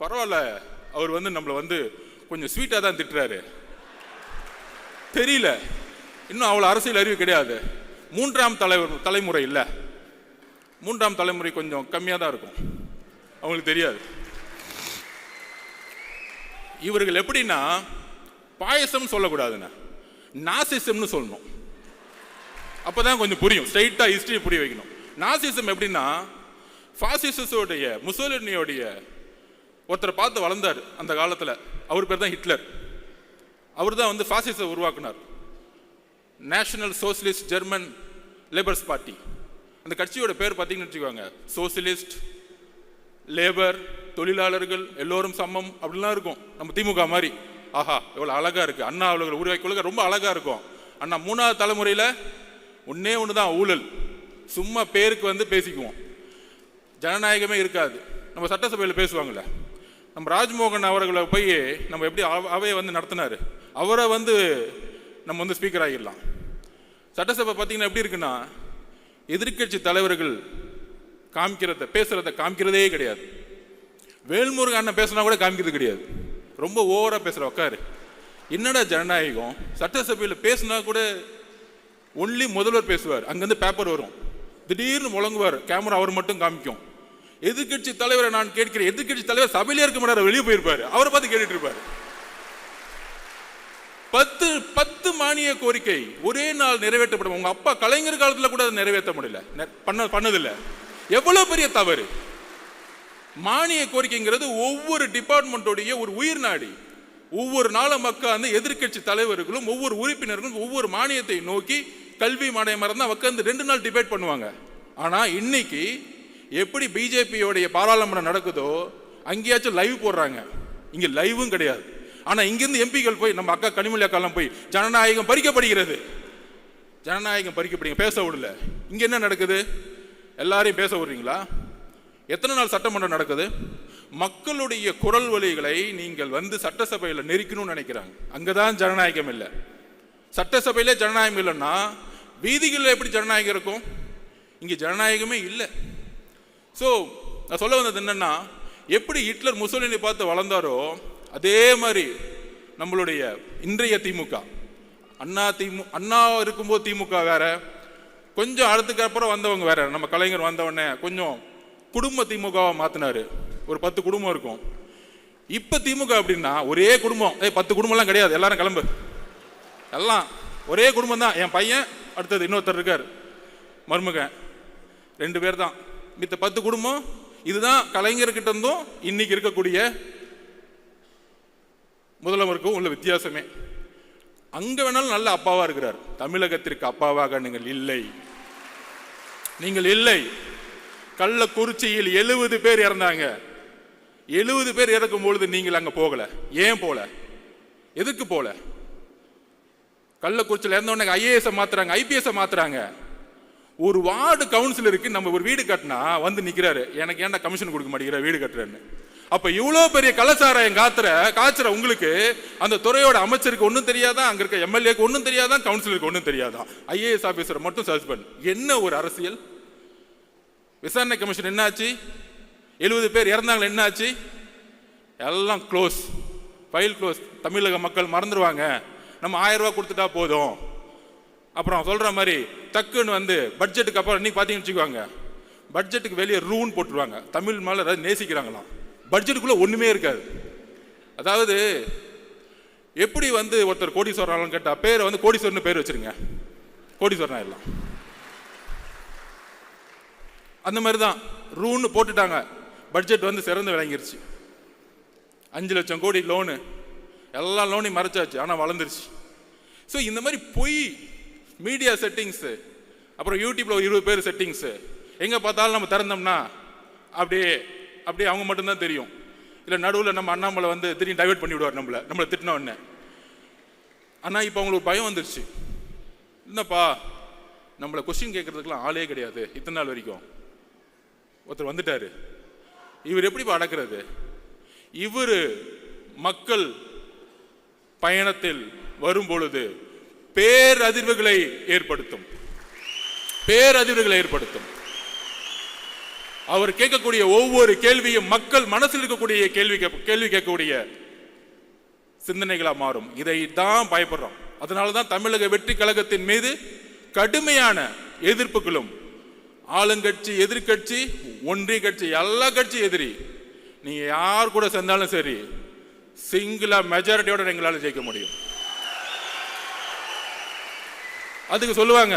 பரவாயில்ல, அவர் வந்து நம்மளை வந்து கொஞ்சம் ஸ்வீட்டா தான் திட்டுறாரு, தெரியல, இன்னும் அவ்வளவு அரசியல் அறிவு கிடையாது. 3ஆம் தலைமுறை இல்லை, 3ஆம் தலைமுறை கொஞ்சம் கம்மியாக தான் இருக்கும், அவங்களுக்கு தெரியாது. இவர்கள் எப்படின்னா பாயசம் சொல்லக்கூடாதுன்னா நாசிசம்னு சொல்லணும். அப்பதான் கொஞ்சம் புரியும். ஸ்ட்ரைட்டா ஹிஸ்டரி புரிய வைக்கணும். நாசிசம் எப்படின்னா, பாசிசோடைய முசோலினியோடைய ஒருத்தரை பார்த்து வளர்ந்தார் அந்த காலத்தில். அவர் பேர் தான் ஹிட்லர். அவர் தான் வந்து பாசிசம் உருவாக்குனார். National socialist German labours party. அந்த கட்சியோட பேர் பார்த்தீங்கன்னு வச்சுக்கோங்க, சோசியலிஸ்ட், லேபர், தொழிலாளர்கள் எல்லோரும் சமம் அப்படிலாம் இருக்கும். நம்ம திமுக மாதிரி ஆஹா எவ்வளோ அழகா இருக்கு. அண்ணா அவர்கள் உருவாக்கி ரொம்ப அழகா இருக்கும். அண்ணா 3ஆவது தலைமுறையில் ஒன்னே ஒன்று தான் ஊழல். சும்மா பேருக்கு வந்து பேசிக்குவோம், ஜனநாயகமே இருக்காது. நம்ம சட்டசபையில் பேசுவாங்கள்ல, நம்ம ராஜ்மோகன் அவர்களை போய் நம்ம எப்படி அவையை வந்து நடத்தினாரு, அவரை வந்து நம்ம வந்து ஸ்பீக்கர் ஆகிடலாம். சட்டசபை பார்த்தீங்கன்னா எப்படி இருக்குன்னா, எதிர்கட்சி தலைவர்கள் பேசுறத காமிக்கிறதே கிடையாது. வேல்முருகன் அண்ணன் பேசினா கூட காமிக்கிறது கிடையாது. ரொம்ப ஓவரா பேசுற. உட்காரு, என்னடா ஜனநாயகம்? சட்டசபையில் பேசினா கூட ஒன்லி முதல்வர் பேசுவார், அங்கேருந்து பேப்பர் வரும், திடீர்னு முழங்குவார், கேமரா அவர் மட்டும் காமிக்கும். எதிர்கட்சி தலைவரை நான் கேட்கிறேன், எதிர்கட்சி தலைவர் சபையிலே இருக்க மாட்டார், வெளியே போயிருப்பாரு, அவரை பார்த்து கேட்டுட்டு இருப்பாரு. 10 மானிய கோரிக்கை ஒரே நாள் நிறைவேற்றப்படும். உங்க அப்பா கலைஞர் காலத்தில் கூட நிறைவேற்ற முடியல, பண்ணதில்லை. எவ்வளவு பெரிய தவறு! மானிய கோரிக்கைங்கிறது ஒவ்வொரு டிபார்ட்மெண்டோடைய ஒரு உயிர் நாடி. ஒவ்வொரு நாளும் மக்கள் அந்த எதிர்கட்சி தலைவர்களும் ஒவ்வொரு உறுப்பினர்களும் ஒவ்வொரு மானியத்தை நோக்கி கல்வி மானியம் இருந்தால் உட்காந்து 2 நாள் டிபேட் பண்ணுவாங்க. ஆனா இன்னைக்கு எப்படி பிஜேபியோடைய பாராளுமன்றம் நடக்குதோ அங்கேயாச்சும் லைவ் போடுறாங்க, இங்க லைவும் கிடையாது. ஆனா இங்கிருந்து எம்பிகள் போய், நம்ம அக்கா கனிமொழி அக்காலாம் போய் ஜனநாயகம் பறிக்கப்படுகிறது, ஜனநாயகம் பறிக்கப்படுங்க, பேச விடல. இங்க என்ன நடக்குது? எல்லாரையும் பேச விடுறீங்களா? எத்தனை நாள் சட்டமன்றம் நடக்குது? மக்களுடைய குரல் வலிகளை நீங்கள் சட்டசபையில் நெருக்கணும்னு நினைக்கிறாங்க. அங்கதான் ஜனநாயகம் இல்லை. சட்டசபையிலே ஜனநாயகம் இல்லைன்னா வீதிகளில் எப்படி ஜனநாயகம் இருக்கும்? இங்க ஜனநாயகமே இல்லை. ஸோ நான் சொல்ல வந்தது என்னன்னா, எப்படி ஹிட்லர் முசோலினி பார்த்து வளர்ந்தாரோ அதே மாதிரி நம்மளுடைய இன்றைய திமுக, அண்ணா இருக்கும்போது திமுக வேற, கொஞ்சம் அடுத்துக்கு அப்புறம் வந்தவங்க வேற. நம்ம கலைஞர் வந்தவொடனே கொஞ்சம் குடும்ப திமுகவை மாத்தினாரு, ஒரு 10 குடும்பம் இருக்கும். இப்ப திமுக அப்படின்னா ஒரே குடும்பம், 10 குடும்பம்லாம் கிடையாது, எல்லாரும் கிளம்பு, எல்லாம் ஒரே குடும்பம் தான். என் பையன், அடுத்தது இன்னொருத்தர் இருக்கார், மருமகன், 2 பேர் தான். மித்த 10 குடும்பம். இதுதான் கலைஞர்கிட்ட இருந்தும் இன்னைக்கு இருக்கக்கூடிய முதல்வருக்கும் உள்ள வித்தியாசமே. அங்க வேணாலும் நல்ல அப்பாவா இருக்கிறார், தமிழகத்திற்கு அப்பாவாக நீங்கள் இல்லை, நீங்கள் இல்லை. கள்ளக்குறிச்சியில் 70 பேர் இறந்தாங்க. 70 பேர் இறக்கும் பொழுது நீங்கள் அங்க போகல. ஏன் போல? எதுக்கு போல? கள்ளக்குறிச்சியில் இறந்தவொடனே ஐஏஎஸ் மாத்துறாங்க, ஐபிஎஸ் மாத்துறாங்க. ஒரு வார்டு கவுன்சிலருக்கு நம்ம ஒரு வீடு கட்டினா நிக்கிறாரு, எனக்கு ஏன்டா கமிஷன் கொடுக்க மாட்டேங்கிற வீடு கட்டுறேன்னு. அப்ப இவ்வளவு பெரிய கலாச்சாரம் காய்ச்சற உங்களுக்கு அந்த துறையோட அமைச்சருக்கு ஒன்றும் தெரியாதான், அங்க இருக்க எம்எல்ஏக்கு ஒன்றும் தெரியாதான், கவுன்சிலருக்கு ஒன்றும் தெரியாதான், ஐஏஎஸ் ஆபீசரை மட்டும் சர்ச் பண்ணு. என்ன ஒரு அரசியல்! விசாரணை கமிஷன் என்னாச்சு? 70 பேர் இறந்தாங்க, என்னாச்சு? எல்லாம் க்ளோஸ், ஃபைல் க்ளோஸ். தமிழக மக்கள் மறந்துடுவாங்க, நம்ம 1000 ரூபாய் கொடுத்துட்டா போதும். அப்புறம் சொல்ற மாதிரி டக்குன்னு பட்ஜெட்டுக்கு அப்புறம் இன்னைக்கு பார்த்தீங்கன்னு வச்சுக்குவாங்க, பட்ஜெட்டுக்கு வெளியே ரூன் போட்டுருவாங்க. தமிழ் மேல நேசிக்கிறாங்களாம், பட்ஜெட்டுக்குள்ள ஒண்ணுமே இருக்காது. அதாவது எப்படி ஒருத்தர் கோடீஸ்வரன் கேட்டா பேரை கோடீஸ்வரன் பேர் வச்சிருங்க, கோடீஸ்வரன் எல்லாம் அந்த மாதிரி தான் ரூன்னு போட்டுட்டாங்க. பட்ஜெட் சிறந்து விளங்கிருச்சு. 5 லட்சம் கோடி லோனு, எல்லா லோனையும் மறைச்சாச்சு, ஆனால் வளர்ந்துருச்சு. ஸோ இந்த மாதிரி பொய் மீடியா செட்டிங்ஸு, அப்புறம் யூடியூப்ல ஒரு 20 பேர் செட்டிங்ஸு, எங்கே பார்த்தாலும் நம்ம திறந்தோம்னா அப்படியே அவங்க மட்டும்தான் தெரியும். இல்லை நடுவில் நம்ம அண்ணாமலை திடீர்னு டைவெர்ட் பண்ணி விடுவார் நம்மளை திட்டின உடனே. ஆனால் இப்போ அவங்களுக்கு பயம் வந்துருச்சு, என்னப்பா நம்மளை கொஸ்டின் கேட்கறதுக்கெல்லாம் ஆளே கிடையாது, இத்தனை நாள் வரைக்கும் ஒருத்தர் வந்துட்டாரு, இவர் எப்படி அடக்கிறது? இவர் மக்கள் பயணத்தில் வரும் பொழுது பேரதிர்வுகளை ஏற்படுத்தும். அவர் கேட்கக்கூடிய ஒவ்வொரு கேள்வியும் மக்கள் மனசில் இருக்கக்கூடிய கேள்வி கேட்கக்கூடிய சிந்தனைகளா மாறும். இதை தான் பயப்படுறோம். அதனாலதான் தமிழக வெற்றி கழகத்தின் மீது கடுமையான எதிர்ப்புகளும், ஆளுங்கட்சி, எதிர்கட்சி, ஒன்றிய கட்சி, எல்லா கட்சி எதிரி. நீங்க யார் கூட சேர்ந்தாலும் சரி, சிங்கிளா மெஜாரிட்டியோட எங்களால ஜெயிக்க முடியும். அதுக்கு சொல்லுவாங்க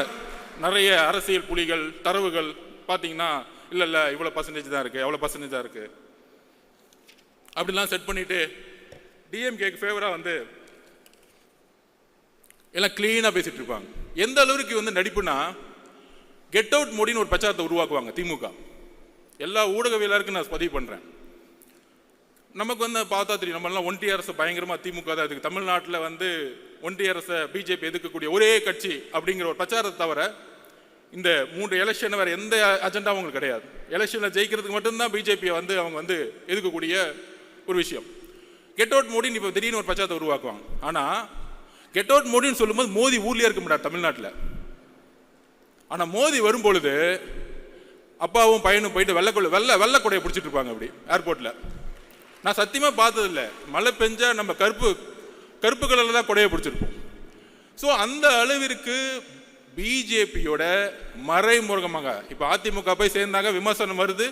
நிறைய அரசியல் புலிகள், தரவுகள் பார்த்தீங்கன்னா, இல்ல இவ்வளவு பர்சன்டேஜ் தான் இருக்கு, எவ்வளவு பர்சன்டேஜ் தான் இருக்கு அப்படிலாம் செட் பண்ணிட்டு டிஎம்கேக்கு ஃபேவரா எல்லாம் கிளீனா பேசிட்டு இருப்பாங்க. எந்த அளவுக்கு நடிப்புனா, கெட் அவுட் மோடின்னு ஒரு பிரச்சாரத்தை உருவாக்குவாங்க திமுக. எல்லா ஊடகவியலாருக்கும் நான் பதிவு பண்றேன். நமக்கு பார்த்தா தெரியும், நம்ம எல்லாம் ஒன்றிய அரசு பயங்கரமா திமுக தான் இருக்கு. தமிழ்நாட்டில் ஒன்றிய அரசை பிஜேபி எதிர்க்கக்கூடிய ஒரே கட்சி அப்படிங்கிற ஒரு பிரச்சாரத்தை தவிர இந்த 3 எலெக்ஷன் வேற எந்த அஜெண்டா அவங்களுக்கு கிடையாது. எலெக்ஷன்ல ஜெயிக்கிறதுக்கு மட்டும்தான் பிஜேபியை அவங்க எதிர்க்கக்கூடிய ஒரு விஷயம். கெட் அவுட் மோடின்னு இப்போ திடீர்னு ஒரு பிரச்சாரத்தை உருவாக்குவாங்க. ஆனா கெட் அவுட் மோடின்னு சொல்லும்போது மோடி ஊர்லயே இருக்க மாட்டார் தமிழ்நாட்டில். ஆனா மோடி வரும் பொழுது அப்பாவும் பையனும் போயிட்டு வெள்ளை கொடையை பிடிச்சிட்டு இருப்பாங்க அப்படி ஏர்போர்ட்ல. நான் சத்தியமா பார்த்தது இல்லை, மழை பெஞ்சா நம்ம கருப்பு கலர்ல தான் கொடையை பிடிச்சிருப்போம். ஸோ அந்த அளவிற்கு பிஜேபியோட மறைமுகமாக இப்போ அதிமுக போய் சேர்ந்தாங்க, விமர்சனம் வருது,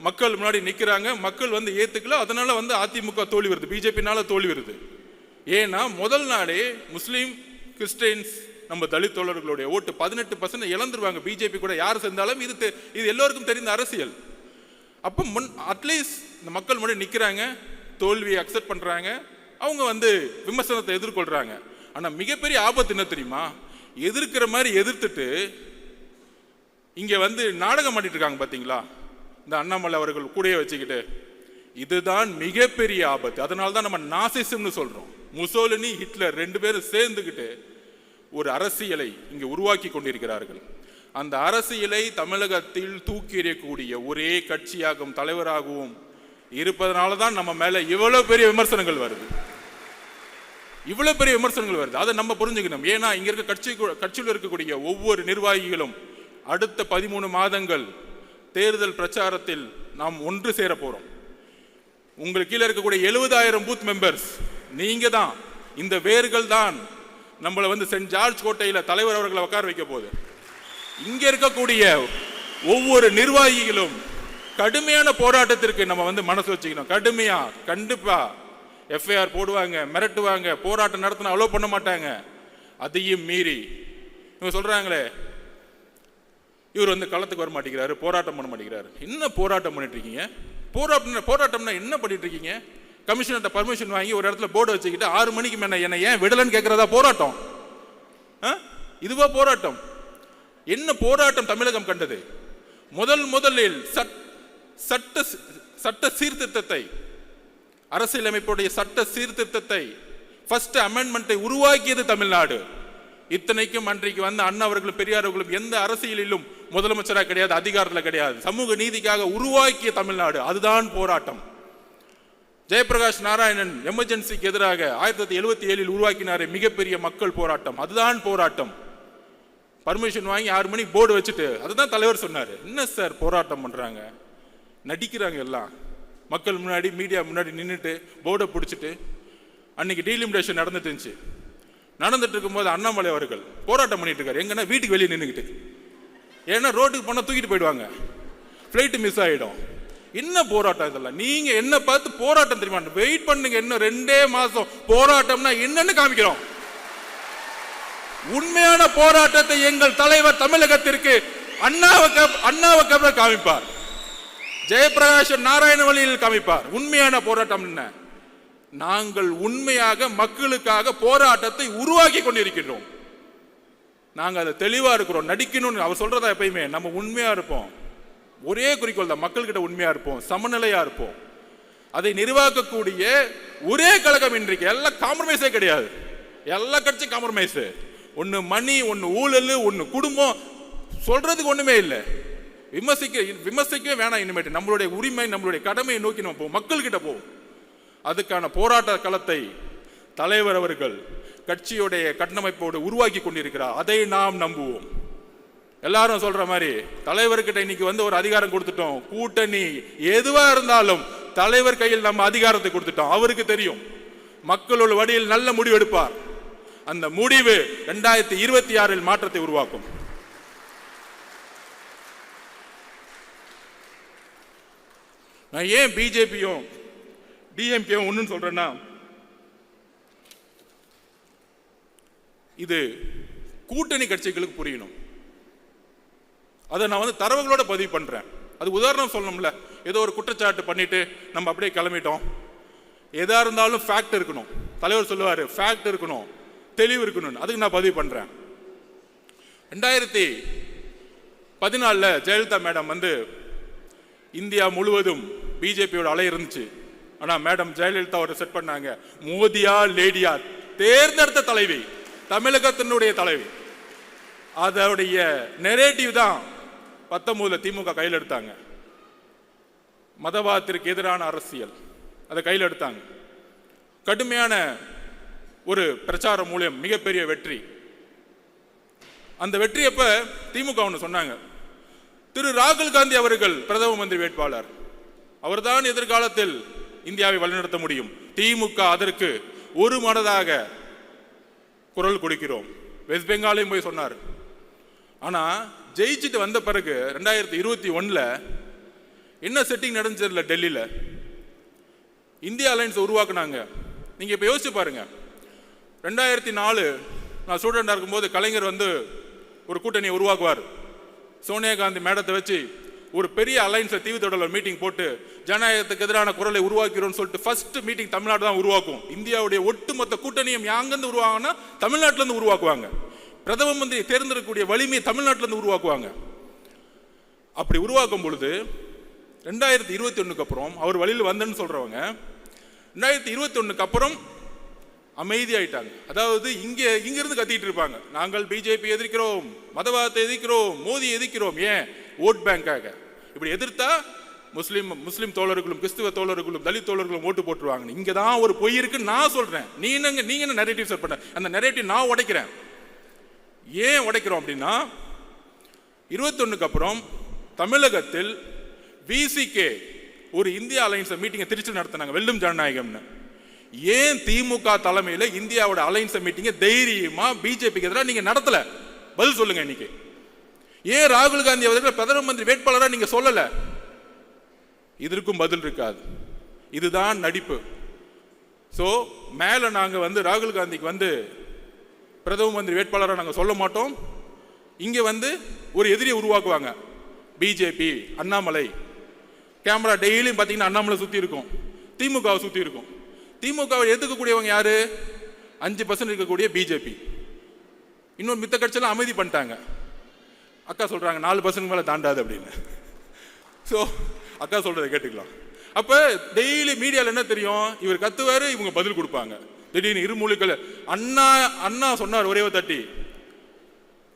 மக்கள் முன்னாடி நிற்கிறாங்க, மக்கள் வந்து ஏற்றுக்கல, அதனால வந்து அதிமுக தோல்வி வருது, பிஜேபினால தோல்வி வருது. ஏன்னா முதல் நாளே முஸ்லீம், கிறிஸ்டியன்ஸ், நம்ம தலித் தோழர்களுடைய ஓட்டு 18% இழந்துருவாங்க பிஜேபி கூட யார் சேர்ந்தாலும். இது எல்லோருக்கும் தெரிந்த அரசியல். அப்போ அட்லீஸ்ட் இந்த மக்கள் முன்னாடி நிற்கிறாங்க, தோல்வியை அக்செப்ட் பண்ணுறாங்க, அவங்க வந்து விமர்சனத்தை எதிர்கொள்கிறாங்க. ஆனால் மிகப்பெரிய ஆபத்து என்ன தெரியுமா? எதிர்க்கிற மாதிரி எதிர்த்துட்டு இங்கே வந்து நாடகம் ஆடிட்டு இருக்காங்க பார்த்தீங்களா, இந்த அண்ணாமலை அவர்கள் கூடயே வச்சுக்கிட்டு. இதுதான் மிகப்பெரிய ஆபத்து. அதனால தான் நம்ம நாசிசம்னு சொல்கிறோம். முசோலினி, ஹிட்லர் 2 பேரும் சேர்ந்துக்கிட்டு ஒரு அரசியலை இங்கே உருவாக்கி கொண்டிருக்கிறார்கள். அந்த அரசியலை தமிழகத்தில் தூக்கி எறியக்கூடிய ஒரே கட்சியாகவும் தலைவராகவும் இருப்பதனால தான் நம்ம மேலே இவ்வளோ பெரிய விமர்சனங்கள் வருது, இவ்வளோ பெரிய விமர்சனங்கள் வருது. அதை நம்ம புரிஞ்சுக்கணும். ஏன்னா இங்கே இருக்க கட்சியில் இருக்கக்கூடிய ஒவ்வொரு நிர்வாகிகளும் அடுத்த 13 மாதங்கள் தேர்தல் பிரச்சாரத்தில் நாம் ஒன்று சேர போகிறோம். உங்களுக்கு கீழே இருக்கக்கூடிய 70,000 பூத் மெம்பர்ஸ் நீங்க தான். இந்த வேர்கள் தான் நம்மளை வந்து சென்ட் ஜார்ஜ் கோட்டையில் தலைவர் அவர்களை உட்கார வைக்க போகுது. இங்க இருக்கக்கூடிய ஒவ்வொரு நிர்வாகிகளும் கடுமையான போராட்டத்திற்கு நம்ம வந்து மனசு வச்சுக்கணும். கடுமையா, கண்டிப்பா எஃப்ஐஆர் போடுவாங்க, மிரட்டுவாங்க, போராட்டம் நடத்தினா அலோவ் பண்ண மாட்டாங்க. அதையும் மீறி இவங்க சொல்றாங்களே, இவர் வந்து களத்துக்கு வர மாட்டேங்கிறாரு, போராட்டம் பண்ண மாட்டேங்கிறாரு. என்ன போராட்டம் பண்ணிட்டு இருக்கீங்க? போராட்டம்னா என்ன பண்ணிட்டு இருக்கீங்க? கமிஷனர்கிட்ட பர்மிஷன் வாங்கி ஒரு இடத்துல போர்டு வச்சுக்கிட்டு 6 மணிக்கு மேல என்ன ஏன் விடலன்னு கேட்கறதா போராட்டம்? இதுவா போராட்டம்? என்ன போராட்டம் தமிழகம் கண்டது? முதலில் சட்ட சீர்திருத்தத்தை, அரசியலமைப்புடைய சட்ட சீர்திருத்தத்தை, ஃபர்ஸ்ட் அமெண்ட்மெண்ட்டை உருவாக்கியது தமிழ்நாடு. இத்தனைக்கும் அன்றைக்கு வந்து அண்ணா அவர்களும் பெரியார் அவர்களும் எந்த அரசியலிலும் முதலமைச்சராக கிடையாது, அதிகாரத்தில் கிடையாது, சமூக நீதிக்காக உருவாக்கிய தமிழ்நாடு. அதுதான் போராட்டம். ஜெயபிரகாஷ் நாராயணன் எமர்ஜென்சிக்கு எதிராக 1977 உருவாக்கினாரே மிகப்பெரிய மக்கள் போராட்டம், அதுதான் போராட்டம். பர்மிஷன் வாங்கி 6 மணிக்கு போர்டு வச்சுட்டு, அதுதான் தலைவர் சொன்னார். என்ன சார் போராட்டம் பண்றாங்க, நடிக்கிறாங்க எல்லாம். மக்கள் முன்னாடி, மீடியா முன்னாடி நின்றுட்டு போர்டை பிடிச்சிட்டு. அன்னைக்கு டீலிமிடேஷன் நடந்துட்டு இருந்துச்சு. நடந்துட்டு இருக்கும்போது அண்ணாமலை அவர்கள் போராட்டம் பண்ணிட்டு இருக்காரு. எங்கன்னா வீட்டுக்கு வெளியே நின்றுக்கிட்டு. ஏன்னா ரோட்டுக்கு போனால் தூக்கிட்டு போயிடுவாங்க, ஃப்ளைட்டு மிஸ் ஆகிடும். என்ன போராட்டம் இதெல்லாம்? நீங்க என்ன பார்த்து போராட்டம் தெரியுமா? வெயிட் பண்ணுங்க, இன்னும் 2 மாசம் போராட்டம்னா என்னன்னு காமிக்கிறோம். உண்மையான போராட்டத்தை எங்கள் தலைவர் தமிழகத்திற்கு அண்ணாவுக்கு காமிப்பார், ஜெயபிரகாஷ் நாராயண வழியில் காமிப்பார். உண்மையான போராட்டம் என்ன? நாங்கள் உண்மையாக மக்களுக்காக போராட்டத்தை உருவாக்கி கொண்டிருக்கிறோம். நாங்கள் அதை தெளிவா இருக்கிறோம். நடிக்கணும்னு அவர் சொல்றதா எப்பயுமே நம்ம உண்மையா இருப்போம். ஒரே குறிக்கோள் தான், மக்கள்கிட்ட உண்மையா இருப்போம், சமநிலையா இருப்போம். அதை நிர்வாகக்கூடிய ஒரே கழகம் இன்றைக்கு. எல்லாம் காம்ப்ரமைஸே கிடையாது, எல்லா கட்சியும் காம்ப்ரமைஸ். ஒன்னு மணி, ஒன்னு ஊழல், ஒன்னு குடும்பம், சொல்றதுக்கு ஒண்ணுமே இல்லை. விமர்சிக்கவே வேணாம். இனிமேட்டு நம்மளுடைய உரிமை, நம்மளுடைய கடமையை நோக்கி நம்ம போவோம், மக்கள் கிட்ட போவோம். அதுக்கான போராட்ட களத்தை தலைவர் அவர்கள் கட்சியுடைய கட்டமைப்போடு உருவாக்கி கொண்டிருக்கிறார். அதை நாம் நம்புவோம். எல்லாரும் சொல்ற மாதிரி தலைவர்கிட்ட இன்னைக்கு வந்து ஒரு அதிகாரம் கொடுத்துட்டோம். கூட்டணி எதுவா இருந்தாலும் தலைவர் கையில் நம்ம அதிகாரத்தை கொடுத்துட்டோம். அவருக்கு தெரியும் மக்களோட வழியில் நல்ல முடிவு எடுப்பார். அந்த முடிவு 2026 மாற்றத்தை உருவாக்கும். நான் ஏன் பிஜேபியும் டிஎம்கேவும் ஒன்னு சொல்றேன்னா, இது கூட்டணி கட்சிகளுக்கு புரியணும். அதை நான் வந்து தரவுகளோட பதிவு பண்றேன். அது உதாரணம் சொல்லணும்ல. ஏதோ ஒரு குற்றச்சாட்டு பண்ணிட்டு நம்ம அப்படியே கிளம்பிட்டோம். எதா இருந்தாலும் ஃபேக்ட் இருக்கணும். தலைவர் சொல்லுவாரு ஃபேக்ட் இருக்கணும், தெளிவு இருக்கணும். அதுக்கு நான் பதிவு பண்றேன். 2014 ஜெயலலிதா மேடம் வந்து இந்தியா முழுவதும் பிஜேபியோட அலை இருந்துச்சு. ஆனா மேடம் ஜெயலலிதா ஒரு செட் பண்ணாங்க, மோதியா லேடியா, தேர்ந்தெடுத்த தலைவி, தமிழகத்தினுடைய தலைவி. அதோடைய நெரேட்டிவ் தான் 19 திமுக கையில் எடுத்தாங்க. மதவாதத்திற்கு எதிரான அரசியல் அதை கையில் எடுத்தாங்க. கடுமையான ஒரு பிரச்சாரம் மூலம் மிகப்பெரிய வெற்றி. அந்த வெற்றி அப்ப திமுக ஒன்று சொன்னாங்க, திரு ராகுல் காந்தி அவர்கள் பிரதம மந்திரி வேட்பாளர், அவர்தான் எதிர்காலத்தில் இந்தியாவை வழிநடத்த முடியும். திமுக அதற்கு ஒரு மனதாக குரல் கொடுக்கிறோம். வெஸ்ட் பெங்காலையும் போய் சொன்னார். ஆனா ஜெயிச்சுட்டு வந்த பிறகு 2021 என்ன செட்டிங் நடந்துச்சு டெல்லியில? இந்தியா அலைன்ஸ் உருவாக்குனாங்க. நீங்க இப்ப யோசிச்சு பாருங்க. 2004 நான் ஸ்டூடெண்டா இருக்கும்போது கலைஞர் வந்து ஒரு கூட்டணியை உருவாக்குவார். சோனியா காந்தி மேடத்தை வச்சு ஒரு பெரிய அலைன்ஸை தீவுத்தொடரில் மீட்டிங் போட்டு ஜனநாயகத்துக்கு எதிரான குரலை உருவாக்கிறோம்னு சொல்லிட்டு ஃபர்ஸ்ட் மீட்டிங் தமிழ்நாடு தான் உருவாக்கும். இந்தியாவுடைய ஒட்டுமொத்த கூட்டணியும் யாங்கிருந்து உருவாங்கன்னா தமிழ்நாட்டிலிருந்து உருவாக்குவாங்க. பிரதம மந்திரி தேர்ந்தெடுக்கக்கூடிய வலிமையை தமிழ்நாட்டிலிருந்து உருவாக்குவாங்க. அப்படி உருவாக்கும் பொழுது 2021 அப்புறம் அவர் வழியில் வந்தேன்னு சொல்றவங்க 2021 அப்புறம் அமைதியாயிட்டாங்க. அதாவது இங்கிருந்து கத்திட்டு இருப்பாங்க, நாங்கள் பிஜேபி எதிர்க்கிறோம், மதவாதத்தை எதிர்க்கிறோம், மோடி எதிர்க்கிறோம். ஏன்? ஓட் பேங்காக. இப்படி எதிர்த்தா முஸ்லிம் தோழர்களும் கிறிஸ்துவ தோழர்களும் தலித் தோழர்களும் ஓட்டு போட்டுருவாங்க. இங்க தான் ஒரு பொய் இருக்குன்னு நான் சொல்றேன். நீங்க என்ன நரேட்டிவ் செட் பண்ண, அந்த நரேட்டிவ் நான் உடைக்கிறேன். ஏன் உடைக்கிறோம் அப்படின்னா 21 அப்புறம் தமிழகத்தில் விசிகே ஒரு இந்தியா அலைன்ஸ் மீட்டிங்கை திருச்சி நடத்தினாங்க, வெல்லும் ஜனநாயகம்னு. ஏன் திமுக தலைமையில இந்தியாவோட அலைன்ஸ் மீட்டிங்கை தைரியமா பிஜேபிக்கு எதிராக நீங்க நடத்தல? பதில் சொல்லுங்க. இன்னைக்கு ஏன் ராகுல் காந்தி அவர்கள் பிரதம மந்திரி வேட்பாளராக நீங்க சொல்லல? இதற்கும் பதில் இருக்காது. இதுதான் நடிப்பு. சோ மேல நாங்க வந்து ராகுல் காந்திக்கு வந்து பிரதம மந்திரி வேட்பாளராக நாங்க சொல்ல மாட்டோம். இங்க வந்து ஒரு எதிரியை உருவாக்குவாங்க. பிஜேபி, அண்ணாமலை. கேமரா டெய்லியும் பாத்தீங்கன்னா அண்ணாமலை சுத்தி இருக்கும், திமுகவை சுத்தி இருக்கும். திமுகவை எதிர்க்கக்கூடியவங்க யாரு? 5% இருக்கக்கூடிய பிஜேபி. இன்னொரு மித்த கட்சியெல்லாம் அமைதி பண்ணிட்டாங்க. அக்கா சொல்றாங்க 4% மேல தாண்டாது அப்படின்னு. ஸோ அக்கா சொல்றதை கேட்டுக்கலாம். அப்ப டெய்லி மீடியால என்ன தெரியும்? இவர் கத்துவாரு, இவங்க பதில் கொடுப்பாங்க. திடீர்னு இருமொழிகள். அண்ணா சொன்னார் ஒரே தட்டி,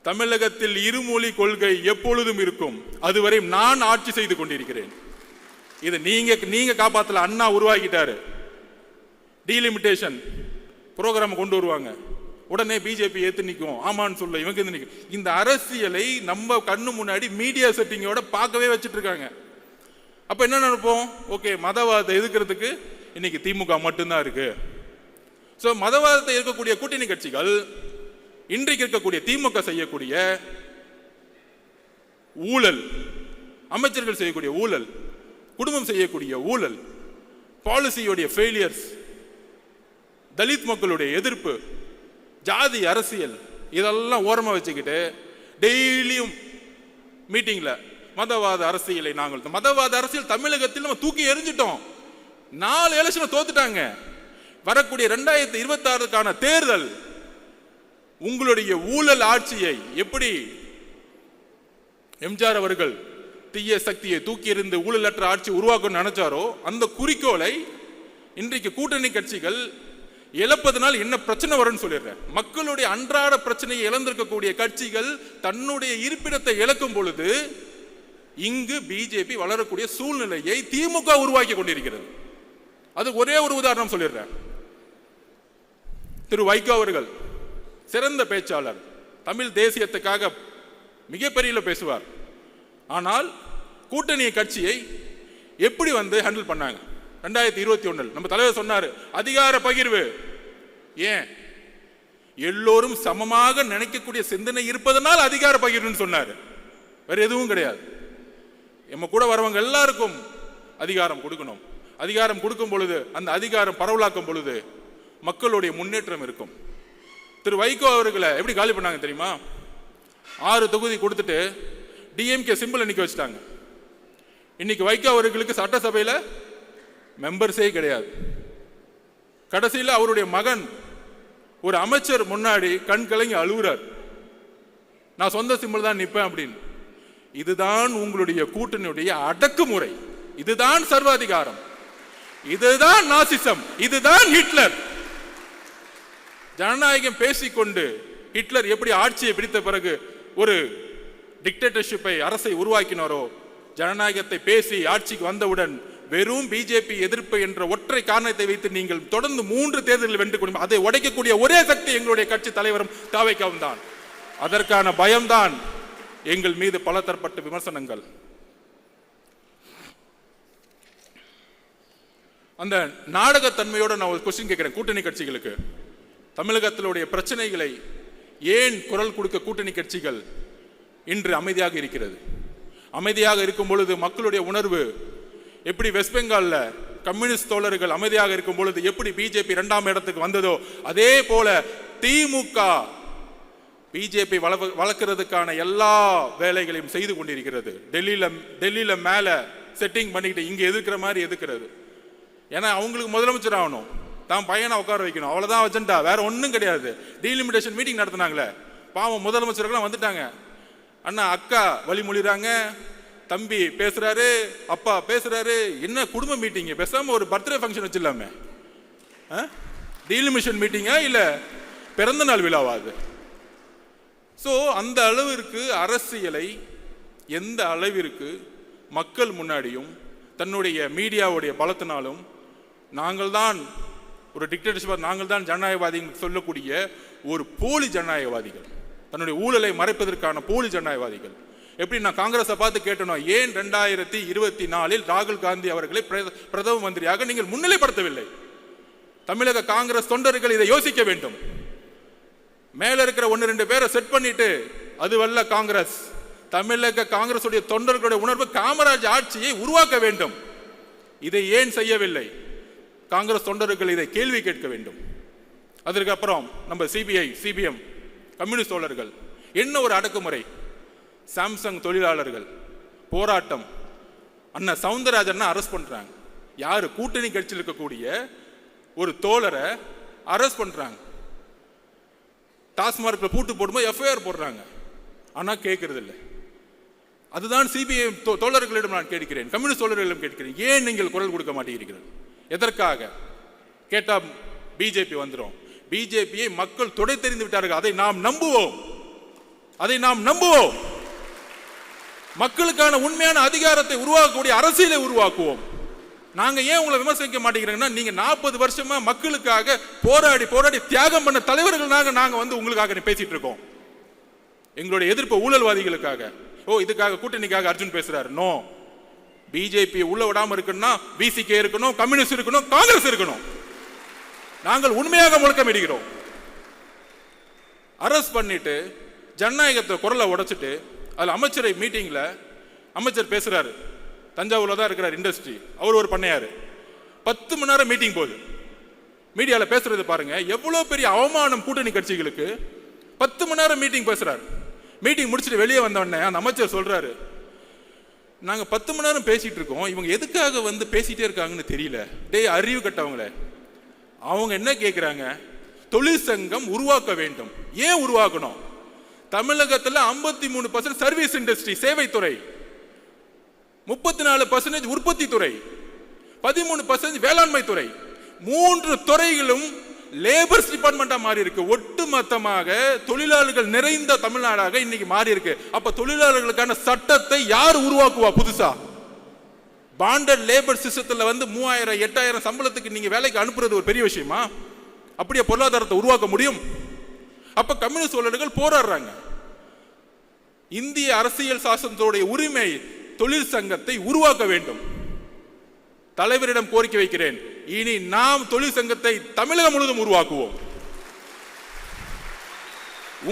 தமிழகத்தில் இருமொழி கொள்கை எப்பொழுதும் இருக்கும், அதுவரை நான் ஆட்சி செய்து கொண்டிருக்கிறேன். இது நீங்க காப்பாத்தல, அண்ணா உருவாக்கிட்டாரு. டீலிமிட்டேஷன் புரோகிராம் கொண்டு வருவாங்க, உடனே பிஜேபி ஏத்து நிற்கும், ஆமான்னு சொல்ல இவங்க நிற்கும். இந்த அரசியலை நம்ம கண்ணு முன்னாடி மீடியா செட்டிங்கோட பார்க்கவே வச்சுட்டு இருக்காங்க. அப்ப என்ன நினைப்போம்? ஓகே, மதவாதத்தை எதிர்க்கிறதுக்கு இன்னைக்கு திமுக மட்டும்தான் இருக்கு. ஸோ மதவாதத்தை இருக்கக்கூடிய கூட்டணி கட்சிகள் இன்றைக்கு இருக்கக்கூடிய திமுக செய்யக்கூடிய ஊழல், அமைச்சர்கள் செய்யக்கூடிய ஊழல், குடும்பம் செய்யக்கூடிய ஊழல், பாலிசியோடைய ஃபெயிலியர்ஸ், தலித் மக்களுடைய எதிர்ப்பு, ஜாதி அரசியல், இதெல்லாம் ஓரமா வச்சுக்கிட்டு டெய்லியும் மீட்டிங்ல மதவாத அரசியலை நாங்கள் மதவாத அரசியல் தமிழகத்தில் நம்ம தூக்கி எறிஞ்சிட்டோம். 4 எலெக்ஷன் தோத்துட்டாங்க. வரக்கூடிய 2026 தேர்தல் உங்களுடைய ஊழல் ஆட்சியை எப்படி எம்ஜிஆர் அவர்கள் தீய சக்தியை தூக்கி எறிந்து ஊழலற்ற ஆட்சி உருவாக்கணும்னு நினைச்சாரோ அந்த குறிக்கோளை இன்றைக்கு கூட்டணி கட்சிகள் இழப்பதனால் என்ன பிரச்சனை வரும்னு சொல்லிடுறேன். மக்களுடைய அன்றாட பிரச்சனையை இழந்திருக்கக்கூடிய கட்சிகள் தன்னுடைய இருப்பிடத்தை இழக்கும் பொழுது இங்கு பிஜேபி வளரக்கூடிய சூழ்நிலையை திமுக உருவாக்கி கொண்டிருக்கிறது. அது ஒரே ஒரு உதாரணம் சொல்லிடுறேன். திரு வைகோ அவர்கள் சிறந்த பேச்சாளர், தமிழ் தேசியத்துக்காக மிகப்பெரிய பேசுவார். ஆனால் கூட்டணி கட்சியை எப்படி ஹேண்டில் பண்ணாங்க? 2021 நம்ம தலைவர் சொன்னாரு, அதிகார பகிர்வு. ஏன்? எல்லோரும் சமமாக நினைக்கக்கூடிய சிந்தனை இருப்பதனால் அதிகார பகிர்வுன்னு சொன்னாரு. வேற எதுவும் கிடையாது. நம்ம கூட வரவங்க எல்லாருக்கும் அதிகாரம் கொடுக்கணும். அதிகாரம் கொடுக்கும் பொழுது அந்த அதிகாரம் பரவலாக்கும் பொழுது மக்களுடைய முன்னேற்றம் இருக்கும். திரு வைகோ அவர்களை எப்படி காலி பண்ணாங்க தெரியுமா? 6 தொகுதி கொடுத்துட்டு டிஎம்கே சிம்பிள் நிக்க வச்சுட்டாங்க. இன்னைக்கு வைகோ அவர்களுக்கு சட்டசபையில் மெம்பர்ஸே கிடையாது. கடைசியில் அவருடைய மகன் ஒரு அமைச்சர் முன்னாடி கண் கலங்கி அழுகுறார், நான் சொந்த சிம்பிள் தான் நிற்பேன் அப்படின்னு. இதுதான் உங்களுடைய கூட்டணியுடைய அடக்குமுறை, இதுதான் சர்வாதிகாரம், இதுதான் நாசிசம், இதுதான் ஹிட்லர். ஜனநாயகம் பேசிக்கொண்டு ஹிட்லர் எப்படி ஆட்சியை பிடித்த பிறகு ஒரு டிக்டேட்டர்ஷிப்பை அரசை உருவாக்கினாரோ, ஜனநாயகத்தை பேசி ஆட்சிக்கு வந்தவுடன் வெறும் பிஜேபி எதிர்ப்பு என்ற ஒற்றை காரணத்தை வைத்து நீங்கள் தொடர்ந்து 3 தேர்தலில் வென்று கொண்டு அதை உடைக்கக்கூடிய ஒரே சக்தி எங்களுடைய கட்சி தலைவரும் தாவேக்காவும் தான். அதற்கான பயம்தான் எங்கள் மீது பல தரப்பட்ட விமர்சனங்கள். அந்த நாடகத்தன்மையோட நான் ஒரு கொஸ்டின் கேட்கிறேன் கூட்டணி கட்சிகளுக்கு. தமிழகத்தினுடைய பிரச்சனைகளை ஏன் குரல் கொடுக்க கூட்டணி கட்சிகள் இன்று அமைதியாக இருக்கிறது. அமைதியாக இருக்கும் பொழுது மக்களுடைய உணர்வு எப்படி வெஸ்ட் பெங்கால்ல கம்யூனிஸ்ட் தோழர்கள் அமைதியாக இருக்கும் பொழுது எப்படி பிஜேபி 2ஆம் இடத்துக்கு வந்ததோ அதே போல திமுக பிஜேபி வளர்க்கிறதுக்கான எல்லா வேலைகளையும் செய்து கொண்டிருக்கிறது. டெல்லியில மேல செட்டிங் பண்ணிக்கிட்டு இங்க எதிர்க்கிற மாதிரி எதிர்க்கிறது. ஏன்னா அவங்களுக்கு முதலமைச்சர் ஆகணும், தான் பையனை உட்கார வைக்கணும், அவ்வளவுதான் அஜெண்டா, வேற ஒன்றும் கிடையாது. டீலிமிட்டேஷன் மீட்டிங் நடத்தினாங்களே, பாவம் முதலமைச்சர்கள்லாம் வந்துட்டாங்க. அண்ணா அக்கா வழிமொழிறாங்க, தம்பி பேசுறாரு, அப்பா பேசுறாரு. என்ன குடும்ப மீட்டிங்? பேசாம ஒரு பர்த்டே ஃபங்க்ஷன் வச்சிடலாமே. டீலிமிட்டேஷன் மீட்டிங்கா இல்ல பிறந்த நாள் விழாவாது? ஸோ அந்த அளவிற்கு அரசியலை எந்த அளவிற்கு மக்கள் முன்னாடியும் தன்னுடைய மீடியாவுடைய பலத்தினாலும் நாங்கள் தான் ஒரு டிக்டேட்டர்ஷிப், நாங்கள் தான் ஜனநாயகவாதி சொல்லக்கூடிய ஒரு போலி ஜனநாயகவாதிகள், தன்னுடைய ஊழலை மறைப்பதற்கான போலி ஜனநாயகவாதிகள். எப்படி நான் காங்கிரஸை பார்த்து கேட்டணும், ஏன் 2024 ராகுல் காந்தி அவர்களை பிரதம மந்திரியாக நீங்கள் முன்னிலைப்படுத்தவில்லை? தமிழக காங்கிரஸ் தொண்டர்கள் இதை யோசிக்க வேண்டும். மேல இருக்கிற 1-2 பேரை செட் பண்ணிட்டு அதுவல்ல காங்கிரஸ். தமிழக காங்கிரஸ் உடைய தொண்டர்களுடைய உணர்வு காமராஜ் ஆட்சியை உருவாக்க வேண்டும். இதை ஏன் செய்யவில்லை? காங்கிரஸ் தொண்டர்கள் இதை கேள்வி கேட்க வேண்டும். அதற்கு அப்புறம் நம்ம சிபிஐ சிபிஎம் கம்யூனிஸ்ட் தோழர்கள் என்ன ஒரு அடக்குமுறை. சாம்சங் தொழிலாளர்கள் போராட்டம், அண்ணா சவுந்தரராஜன் அரெஸ்ட் பண்றாங்க. யாரு? கூட்டணி கட்சியில் இருக்கக்கூடிய ஒரு தோழரை அரெஸ்ட் பண்றாங்க. டாஸ்மார்க்ல பூட்டு போடும்போது எஃப்ஐஆர் போடுறாங்க. ஆனா கேட்கறது இல்லை. அதுதான் சிபிஐ தோழர்களிடம் நான் கேட்கிறேன், கம்யூனிஸ்ட் தோழர்களிடம் கேட்கிறேன், ஏன் நீங்கள் குரல் கொடுக்க மாட்டேங்கிறீர்கள்? எதற்காக கேட்டா பிஜேபி வந்துடும். பிஜேபியை மக்கள் தொடை தெரிந்து விட்டார்கள். அதை நாம் நம்புவோம், அதை நாம் நம்புவோம். மக்களுக்கான உண்மையான அதிகாரத்தை உருவாக்கக்கூடிய அரசியலை உருவாக்குவோம். நாங்க ஏன் உங்களை விமர்சிக்க மாட்டேங்கிறோம்னா, நீங்க 40 வருஷமா மக்களுக்காக போராடி போராடி தியாகம் பண்ண தலைவர்கள் நாங்க வந்து உங்களுக்காக பேசிட்டு இருக்கோம். எங்களுடைய எதிர்ப்பு ஊழல்வாதிகளுக்காக. இதுக்காக கூட்டணிக்காக அர்ஜுன் பேசுறாரு. நோ, பிஜேபி உள்ள விடாம இருக்குன்னா பிசிகே இருக்கணும், கம்யூனிஸ்ட் இருக்கணும், காங்கிரஸ் இருக்கணும். நாங்கள் உண்மையாக முழக்கமிடுகிறோம். அரஸ்ட் பண்ணிட்டு ஜனநாயகத்தை குரலை உடைச்சிட்டு அதுல அமைச்சரை மீட்டிங்ல அமைச்சர் பேசுறாரு. தஞ்சாவூர்ல தான் இருக்கிறார் இண்டஸ்ட்ரி, அவர் ஒரு பண்ணையாரு. 10 மணி நேரம் மீட்டிங் போகுது. மீடியால பேசுறது பாருங்க, எவ்வளவு பெரிய அவமானம் கூட்டணி கட்சிகளுக்கு. 10 மணி நேரம் மீட்டிங் பேசுறாரு. மீட்டிங் முடிச்சுட்டு வெளியே வந்த உடனே அந்த அமைச்சர் சொல்றாரு, நாங்க 10 மணி நேரம் பேசிட்டு இருக்கோம், இவங்க எதுக்காக வந்து பேசிட்டே இருக்காங்கன்னு தெரியல. டேய் அறிவு கட்டவங்களே, அவங்க என்ன கேட்கிறாங்க? தொழிற்சங்கம் உருவாக்க வேண்டும். ஏன் உருவாக்கணும்? தமிழகத்தில் 53% சர்வீஸ் இண்டஸ்ட்ரி, சேவைத்துறை, 34% உற்பத்தி துறை, 13% வேளாண்மை துறை. 3 துறைகளும் லேபர்ஸ் டிபார்ட்மெண்டா மாறி இருக்கு. ஒட்டுமொத்தமாக தொழிலாளர்கள் நிறைந்த தமிழ்நாடாக இன்னைக்கு மாறி இருக்கு. அப்ப தொழிலாளர்களுக்கான சட்டத்தை யார் உருவாக்குவா? புதுசா பாண்டட் லேபர் சிஸ்டத்துல வந்து 3000 8000 சம்பளத்துக்கு நீங்க வேலைக்கு அனுப்புறது ஒரு பெரிய விஷயமா? அப்படியே பொருளாதாரத்தை உருவாக்க முடியும்? அப்ப கம்யூனிஸ்ட் தோழர்கள் போராடுறாங்க. இந்திய அரசியல் சாசனத்தோடைய உரிமை தொழிற்சங்கத்தை உருவாக்க வேண்டும். தலைவரிடம் கோரிக்கை வைக்கிறேன், இனி நாம் தொழிற்சங்கத்தை தமிழகம் முழுவதும் உருவாக்குவோம்.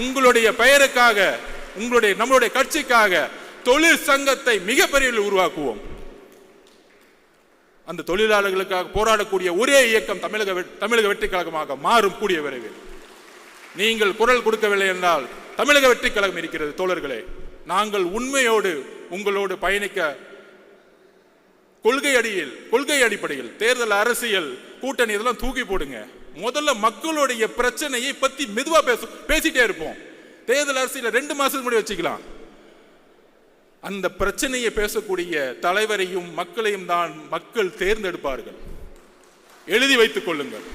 உங்களுடைய பெயருக்காக, நம்மளுடைய கட்சிக்காக தொழிற்சங்கத்தை மிகப்பெரிய உருவாக்குவோம். அந்த தொழிலாளர்களுக்காக போராடக்கூடிய ஒரே இயக்கம் தமிழக வெற்றி கழகமாக மாறும் கூடிய விரைவில். நீங்கள் குரல் கொடுக்கவில்லை என்றால் தமிழக வெற்றி கழகம் இருக்கிறது. தோழர்களே, நாங்கள் உண்மையோடு உங்களோடு பயணிக்க கொள்கை அடிப்படையில் தேர்தல் அரசியல் கூட்டணி இதெல்லாம் தூக்கி போடுங்க. முதல்ல மக்களுடைய பிரச்சனையை பத்தி மெதுவா பேசிட்டே இருப்போம். தேர்தல் அரசியல் 2 மாசத்துக்கு முன்னாடி வச்சுக்கலாம். அந்த பிரச்சனையை பேசக்கூடிய தலைவரையும் மக்களையும் தான் மக்கள் தேர்ந்தெடுப்பார்கள். எழுதி வைத்துக் கொள்ளுங்கள்.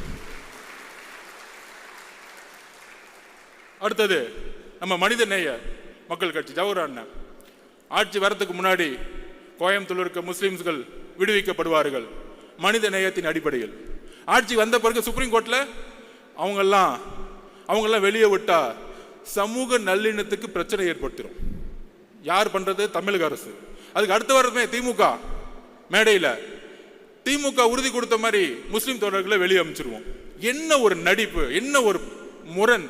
அடுத்தது நம்ம மனிதநேய மக்கள் கட்சி ஜவஹர் அண்ணன் ஆட்சி வரதுக்கு முன்னாடி கோயம்புத்தூர் இருக்க முஸ்லிம்கள் விடுவிக்கப்படுவார்கள் மனித நேயத்தின் அடிப்படையில். ஆட்சி வந்த பிறகு சுப்ரீம் கோர்ட்ல அவங்கெல்லாம் வெளியே விட்டா சமூக நல்லிணத்துக்கு பிரச்சனை ஏற்படுத்திடும். யார் பண்றது? தமிழக அரசு. அதுக்கு அடுத்த வாரமே திமுக மேடையில் திமுக உறுதி கொடுத்த மாதிரி முஸ்லிம் தோழர்களை வெளியே அமைச்சிருவோம். என்ன ஒரு நடிப்பு, என்ன ஒரு முரண்!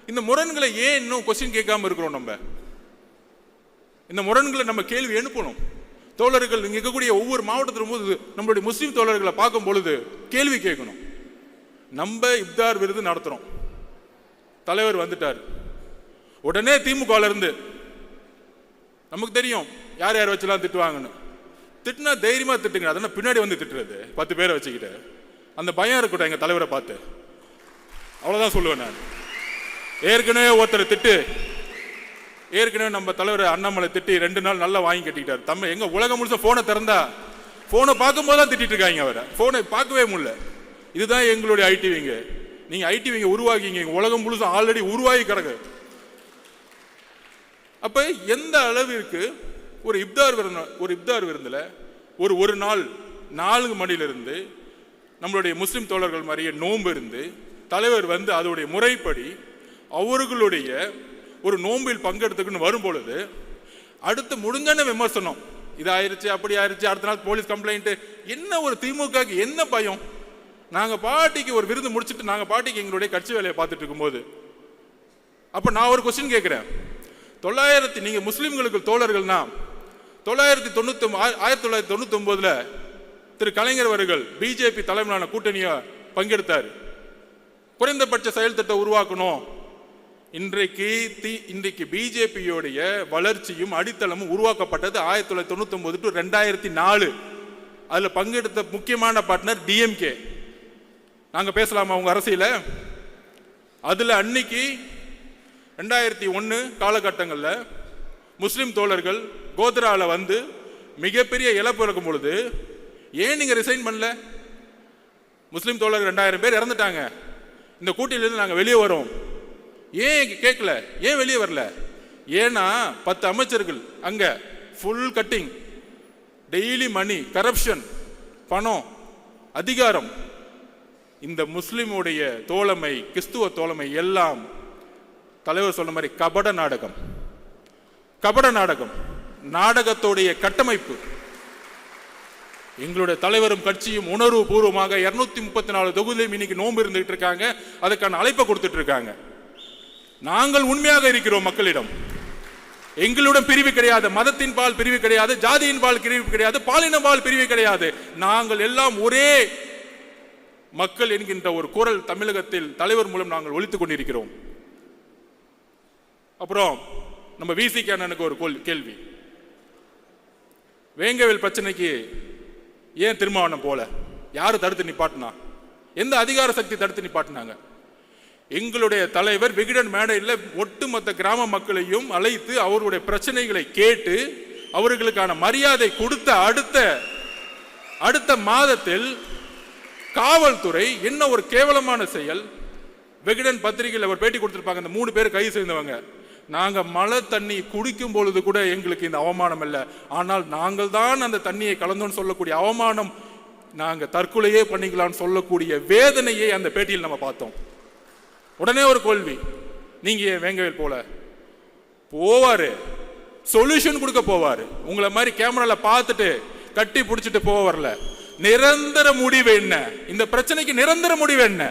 இந்த முரண்களை ஏன் இன்னும் கொஸ்டின் கேட்காம இருக்கிறோம்? நம்ம இந்த முரண்களை நம்ம கேள்வி எழுப்பணும். தோழர்கள் இங்கே இருக்கக்கூடிய ஒவ்வொரு மாவட்டத்திலும் போது நம்மளுடைய முஸ்லீம் தோழர்களை பார்க்கும் பொழுது கேள்வி கேட்கணும். நம்ம இப்தார் விருது நடத்துறோம், தலைவர் வந்துட்டார், உடனே திமுகல இருந்து நமக்கு தெரியும் யார் யார் வச்சுலாம் திட்டுவாங்கன்னு. திட்டுனா தைரியமா திட்டுங்க, அதெல்லாம் பின்னாடி வந்து திட்டுறது 10 பேரை வச்சுக்கிட்டு அந்த பயம் இருக்கட்டும் எங்க தலைவரை பார்த்து. அவ்வளவுதான் சொல்லுவேன் நான். ஏற்கனவே ஒருத்தர் திட்டு, ஏற்கனவே நம்ம தலைவர் அண்ணாமலை திட்டி 2 நாள் நல்லா வாங்கி கட்டிக்கிட்டார். தம்ம எங்க உலகம் முழுச போனை திறந்தா போனை பார்க்கும் போதுதான் திட்டிட்டு இருக்காங்க. அவரை போனை பார்க்கவே முடியல. இதுதான் எங்களுடைய ஐடிவிங்க. நீங்க ஐடிவிங்க உருவாக்கிங்க, உலகம் முழுச ஆல்ரெடி உருவாகி கிடக்கு. அப்ப எந்த அளவிற்கு ஒரு இப்தார் விருந்துல ஒரு நாள் 4 மணிலிருந்து நம்மளுடைய முஸ்லிம் தோழர்கள் மாதிரியே நோன்பு இருந்து தலைவர் வந்து அதோடைய முறைப்படி அவர்களுடைய ஒரு நோம்பில் பங்கெடுத்துக்குன்னு வரும் பொழுது அடுத்து முடிஞ்சான விமர்சனம், இது ஆயிருச்சு அப்படி ஆயிருச்சு, அடுத்த நாள் போலீஸ் கம்ப்ளைண்ட். என்ன ஒரு திமுக என்ன பயம்? நாங்க பாட்டிக்கு ஒரு விருந்து முடிச்சுட்டு நாங்க பாட்டிக்கு எங்களுடைய கட்சி வேலையை பார்த்துட்டு இருக்கும்போது அப்ப நான் ஒரு கொஸ்டின் கேட்கிறேன். நீங்க முஸ்லிம்களுக்கு தோழர்கள்னா 1999 திரு கலைஞர் அவர்கள் பிஜேபி தலைமையிலான கூட்டணியை பங்கெடுத்தார். குறைந்தபட்ச செயல் திட்டம் உருவாக்கணும். இன்றைக்கு பிஜேபியோடைய வளர்ச்சியும் அடித்தளமும் உருவாக்கப்பட்டது 1999 to 2004. அதுல பங்கெடுத்த முக்கியமான பார்ட்னர் டிஎம்கே. நாங்க பேசலாமா உங்க அரசியல? அதுல அன்னைக்கு 2001 காலகட்டங்களில் முஸ்லிம் தோழர்கள் கோத்ரால வந்து மிகப்பெரிய இழப்பு இருக்கும் பொழுது ஏன் நீங்க ரிசைன் பண்ணல? முஸ்லிம் தோழர்கள் 2000 பேர் இறந்துட்டாங்க. இந்த கூட்டணியிலிருந்து நாங்க வெளியே வரோம். ஏன் கேட்கல? ஏன் வெளியே வரல? ஏன்னா 10 அமைச்சர்கள் அங்க ஃபுல் கட்டிங், டெய்லி மணி, கரப்ஷன், பணம், அதிகாரம். இந்த முஸ்லிமுடைய தோழமை, கிறிஸ்துவ தோழமை எல்லாம் தலைவர் சொன்ன மாதிரி கபட நாடகம். நாடகத்தோடைய கட்டமைப்பு. எங்களுடைய தலைவரும் கட்சியும் உணர்வு பூர்வமாக 234 தொகுதியிலும் இன்னைக்கு நோன்பு இருந்துட்டு இருக்காங்க. அதுக்கான அழைப்பை கொடுத்துட்டு இருக்காங்க. நாங்கள் உண்மையாக இருக்கிறோம் மக்களிடம். எங்களுடன் பிரிவு கிடையாது, மதத்தின் பால் பிரிவு கிடையாது, ஜாதியின் பால் பிரிவு கிடையாது, பாலின பால் பிரிவு கிடையாது. நாங்கள் எல்லாம் ஒரே மக்கள் என்கின்ற ஒரு குரல் தமிழகத்தில் தலைவர் மூலம் நாங்கள் ஒலித்துக் கொண்டிருக்கிறோம். அப்புறம் நம்ம விசிக அண்ணனுக்கு ஒரு கேள்வி. வேங்கவேல் பிரச்சனைக்கு ஏன் திருமாவளவன் போல? யாரு தடுத்து நிப்பாட்டினா? எந்த அதிகார சக்தி தடுத்து நிப்பாட்டினாங்க? எங்களுடைய தலைவர் விகடன் மேடையில் ஒட்டுமொத்த கிராம மக்களையும் அழைத்து அவருடைய பிரச்சனைகளை கேட்டு அவர்களுக்கான மரியாதை கொடுத்த அடுத்த மாதத்தில் காவல்துறை என்ன ஒரு கேவலமான செயல். விகடன் பத்திரிகையில் அவர் பேட்டி கொடுத்திருப்பாங்க. அந்த 3 பேர் கைது செய்தவங்க, நாங்க மழை தண்ணி குடிக்கும் பொழுது கூட எங்களுக்கு இந்த அவமானம் இல்லை, ஆனால் நாங்கள் தான் அந்த தண்ணியை கலந்தோன்னு சொல்லக்கூடிய அவமானம், நாங்க தற்கொலையே பண்ணிக்கலாம்னு சொல்லக்கூடிய வேதனையை அந்த பேட்டியில் நம்ம பார்த்தோம். உடனே ஒரு கேள்வி, நீங்க வேங்கவேல் போல போவாரு, சொல்யூஷன் கொடுக்க போவாரு, உங்களை மாதிரி கேமரால பார்த்துட்டு கட்டி பிடிச்சிட்டு போக வரல. நிரந்தர முடிவு என்ன? இந்த பிரச்சனைக்கு நிரந்தர முடிவு என்ன?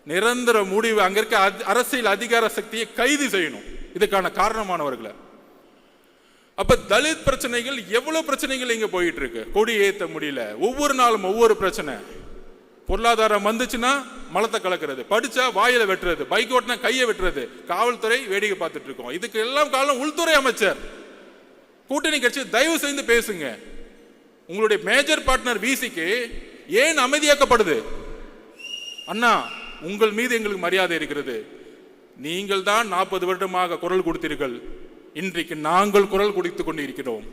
நிரந்தர முடிவு அங்க இருக்க அரசியல் அதிகார சக்தியை கைது செய்யணும், இதுக்கான காரணமானவர்களை. அப்ப தலித் பிரச்சனைகள் எவ்வளவு பிரச்சனைகள் இங்க போயிட்டு இருக்கு. கொடி ஏத்த முடியல, ஒவ்வொரு நாளும் ஒவ்வொரு பிரச்சனை. பொருளாதாரம் வந்துச்சுன்னா மலத்தை கலக்கிறது, படிச்சா வாயில வெட்டுறது, பைக் ஓட்டினா கையை வெட்டுறது, காவல்துறை வேடிக்கை பார்த்துட்டு இருக்கோம். இதுக்கு எல்லாம் காரணம் உள்துறை அமைச்சர். கூட்டணி கட்சி தயவு செய்து பேசுங்க. உங்களுடைய மேஜர் பார்ட்னர் விசிக்கு ஏன் அமைதியாக்கப்படுது? அண்ணா, உங்கள் மீது எங்களுக்கு மரியாதை இருக்கிறது. நீங்கள் தான் 40 வருடமாக குரல் கொடுத்தீர்கள். இன்றைக்கு நாங்கள் குரல் கொடுத்துக் கொண்டிருக்கிறோம்.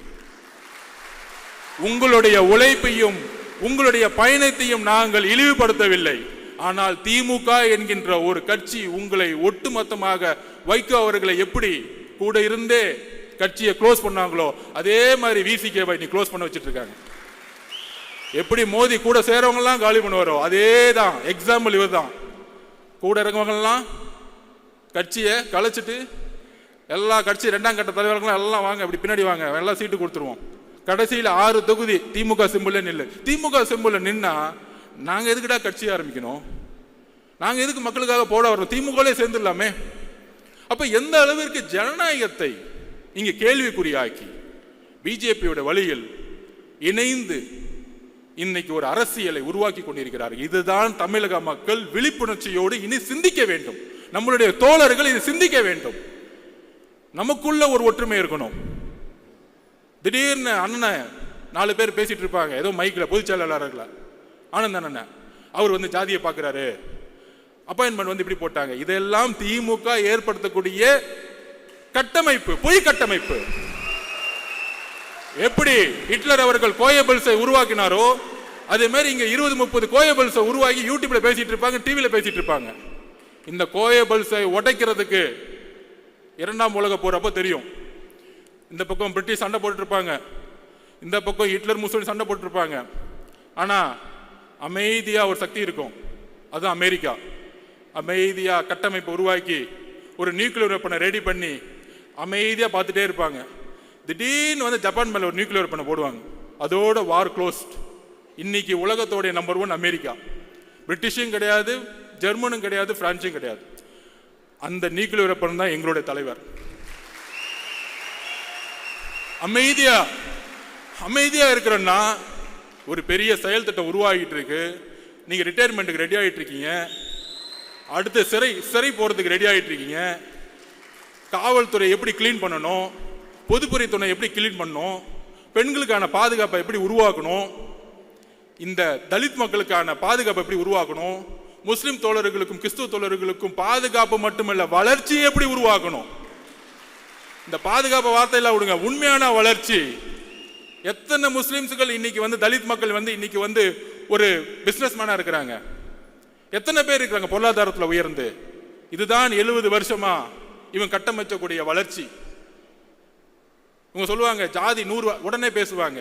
உங்களுடைய உழைப்பையும் உங்களுடைய பயணத்தையும் நாங்கள் இழிவுபடுத்தவில்லை. ஆனால் திமுக என்கின்ற ஒரு கட்சி உங்களை ஒட்டுமொத்தமாக வைகோ அவர்களை எப்படி கூட இருந்தே கட்சியை க்ளோஸ் பண்ணாங்களோ அதே மாதிரி விசிகேவை நீ க்ளோஸ் பண்ண வச்சிட்டு இருக்காங்க. எப்படி மோதி கூட சேரவங்க எல்லாம் காலி பண்ணுவாரோ அதே தான் எக்ஸாம்பிள் இவர் தான். கூட இருக்கவங்கெல்லாம் கட்சியை கலைச்சிட்டு எல்லா கட்சி 2ஆம் கட்ட தலைவர்களும் எல்லாம் வாங்க, இப்படி பின்னாடி வாங்க, எல்லாம் சீட்டு கொடுத்துருவோம். கடைசியில் 6 தொகுதி திமுக சிம்பிள் நில்லு. திமுக சிம்பிள் நின்னா நாங்க எதுக்குடா கட்சி ஆரம்பிக்கணும்? நாங்க எதுக்கு மக்களுக்காக போட வரணும்? திமுகலே சேர்ந்துடலாமே. அப்ப எந்த அளவிற்கு ஜனநாயகத்தை இங்க கேள்விக்குறியாக்கி பிஜேபியோட வழியில் இணைந்து இன்னைக்கு ஒரு அரசியலை உருவாக்கி கொண்டிருக்கிறார்கள். இதுதான் தமிழக மக்கள் விழிப்புணர்ச்சியோடு இனி சிந்திக்க வேண்டும். நம்மளுடைய தோழர்கள் இதை சிந்திக்க வேண்டும். நமக்குள்ள ஒரு ஒற்றுமை இருக்கணும். திடீர்னு அண்ணன் 4 பேர் பேசிட்டு இருப்பாங்க, ஏதோ மைக்கில் பொதுச் செயலாளர்கள ஆனந்த் அண்ணன் அவர் வந்து ஜாதியை பார்க்கிறாரு, அப்பாயின்மெண்ட் வந்து இப்படி போட்டாங்க. இதெல்லாம் திமுக ஏற்படுத்தக்கூடிய கட்டமைப்பு, பொய் கட்டமைப்பு. எப்படி ஹிட்லர் அவர்கள் கோயபிள்ஸை உருவாக்கினாரோ அதே மாதிரி இங்க 20-30 கோயபிள்ஸை உருவாக்கி யூடியூப்ல பேசிட்டு இருப்பாங்க, டிவியில பேசிட்டு இருப்பாங்க. இந்த கோயபிள்ஸை உடைக்கிறதுக்கு 2ஆம் உலக போர் அப்போ தெரியும். இந்த பக்கம் பிரிட்டிஷ் சண்டை போட்டு இருப்பாங்க, இந்த பக்கம் ஹிட்லர் முசோலினி சண்டை போட்டு இருப்பாங்க. ஆனா அமைதியா ஒரு சக்தி இருக்கும், அதுதான் அமெரிக்கா. அமைதியா கட்டமைப்பு உருவாக்கி ஒரு நியூக்ளியர் வெப்பனை ரெடி பண்ணி அமைதியா பார்த்துட்டே இருப்பாங்க. திடீர்னு வந்து ஜப்பான் மேல ஒரு நியூக்ளியர் வெப்பனை போடுவாங்க, அதோட வார் க்ளோஸ்ட். இன்னைக்கு உலகத்தோடைய நம்பர் 1 அமெரிக்கா. பிரிட்டிஷும் கிடையாது, ஜெர்மனும் கிடையாது, பிரான்சும் கிடையாது. அந்த நியூக்ளியர் வெப்பன் தான் எங்களுடைய தலைவர். அமைதியா இருக்கிறன்னா ஒரு பெரிய செயல் திட்டம் உருவாகிட்டு இருக்கு. நீங்க ரிட்டையர்மெண்ட்டுக்கு ரெடி ஆகிட்டு இருக்கீங்க, அடுத்து சிறை போறதுக்கு ரெடி ஆகிட்டு இருக்கீங்க. காவல்துறை எப்படி கிளீன் பண்ணணும், பொதுப்பணித்துறை எப்படி கிளீன் பண்ணணும், பெண்களுக்கான பாதுகாப்பை எப்படி உருவாக்கணும், இந்த தலித் மக்களுக்கான பாதுகாப்பை எப்படி உருவாக்கணும், முஸ்லிம் தோழர்களுக்கும் கிறிஸ்துவ தோழர்களுக்கும் பாதுகாப்பு மட்டுமல்ல வளர்ச்சி எப்படி உருவாக்கணும். இந்த பாதுகாப்பு வார்த்தையெல்லாம் விடுங்க, உண்மையான வளர்ச்சி. எத்தனை முஸ்லிம்ஸ்கள் இன்னைக்கு வந்து தலித் மக்கள் வந்து இன்னைக்கு வந்து ஒரு பிசினஸ் மேனா இருக்கிறாங்க, எத்தனை பேர் இருக்கிறாங்க பொருளாதாரத்தில் உயர்ந்து. இதுதான் 70 வருஷமா இவன் கட்டமைக்கக்கூடிய வளர்ச்சி. இவங்க சொல்லுவாங்க ஜாதி 100 உடனே பேசுவாங்க,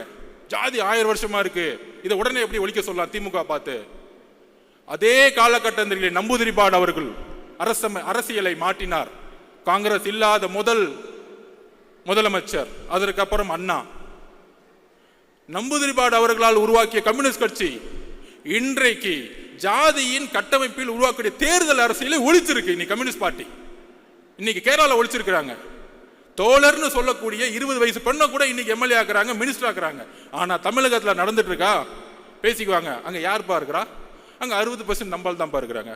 ஜாதி 1000 வருஷமா இருக்கு, இதை உடனே எப்படி ஒழிக்க சொல்லலாம் திமுக பார்த்து. அதே காலகட்டத்தில் நம்பூதிரிபாடு அவர்கள் அரசியலை மாற்றினார். காங்கிரஸ் இல்லாத முதலமைச்சர், அதற்கப்புறம் அண்ணா. நம்பூதிரிபாடு அவர்களால் உருவாக்கிய கம்யூனிஸ்ட் கட்சி இன்றைக்கு ஜாதியின் கட்டமைப்பில் உருவாக்கிய தேர்தல் அரசியலை ஒழிச்சிருக்கு. இன்னைக்கு கம்யூனிஸ்ட் பார்ட்டி இன்னைக்கு கேரளாவில் ஒழிச்சிருக்கிறாங்க. தோழர்னு சொல்லக்கூடிய 20 வயசு பெண்ணை கூட இன்னைக்கு எம்எல்ஏ ஆக்குறாங்க, மினிஸ்டர் ஆக்குறாங்க. ஆனா தமிழகத்தில் நடந்துட்டு இருக்கா? பேசிக்குவாங்க, அங்க யாருப்பா இருக்கிறா? அங்க 60% நம்பால் தான்ப்பா இருக்கிறாங்க.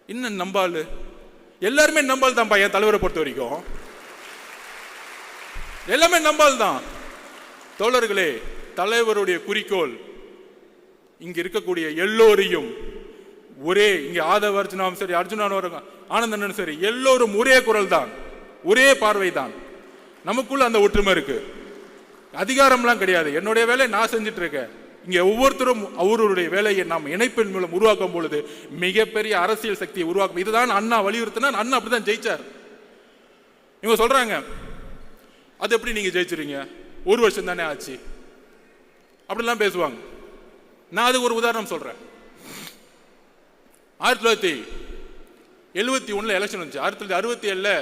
இன்னும் நம்பால் எல்லாருமே நம்பால் தான்ப்பா. என் தலைவரை பொறுத்த வரைக்கும் எல்லாமே நம்பால் தான். தோழர்களே, தலைவருடைய குறிக்கோள் இங்க இருக்கக்கூடிய எல்லோரையும் ஒரே, இங்க ஆதவ அர்ஜுனாவும் சரி, அர்ஜுனாவும் ஆனந்தனும் சரி, எல்லோரும் ஒரே குரல் தான், ஒரே பார்வை தான். நமக்குள்ள அந்த ஒற்றுமை இருக்கு. அதிகாரம்லாம் கிடையாது. என்னுடைய வேலையை நான் செஞ்சுட்டு இருக்கேன். இங்க ஒவ்வொருத்தரும் அவருடைய வேலையை நாம் இணைப்பின் மூலம் உருவாக்கும் பொழுது மிகப்பெரிய அரசியல் சக்தியை உருவாக்கும். இதுதான் அண்ணா வலியுறுத்தினார். அண்ணா அப்படிதான் ஜெயிச்சார். இவங்க சொல்றாங்க அது எப்படி நீங்க ஜெயிச்சிருங்க, 1 வருஷம் தானே ஆச்சு, அப்படிலாம் பேசுவாங்க. நான் அதுக்கு ஒரு உதாரணம் சொல்றேன். 1971 எலெக்ஷன் வந்துச்சு. 1967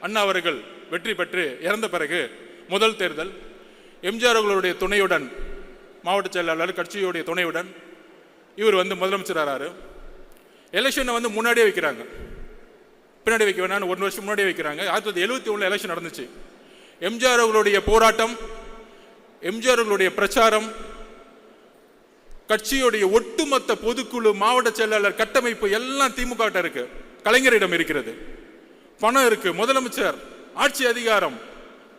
அண்ணா அவர்கள் வெற்றி பெற்று இறந்த பிறகு முதல் தேர்தல் எம்ஜிஆர் அவர்களுடைய துணையுடன், மாவட்ட செயலாளர் கட்சியுடைய துணையுடன் இவர் வந்து முதலமைச்சர் ஆறாரு. எலெக்ஷனை வந்து முன்னாடியே வைக்கிறாங்க, பின்னாடி வைக்க வேணாம், 1 வருஷம் முன்னாடியே வைக்கிறாங்க. 1971 எலெக்ஷன் நடந்துச்சு. எம்ஜிஆர் அவர்களுடைய போராட்டம், எம்ஜிஆர் அவர்களுடைய பிரச்சாரம், கட்சியுடைய ஒட்டுமொத்த பொதுக்குழு, மாவட்ட செயலாளர் கட்டமைப்பு எல்லாம் திமுக கிட்ட இருக்கு, கலைஞரிடம் இருக்கிறது. பணம் இருக்கு, முதலமைச்சர், ஆட்சி அதிகாரம்.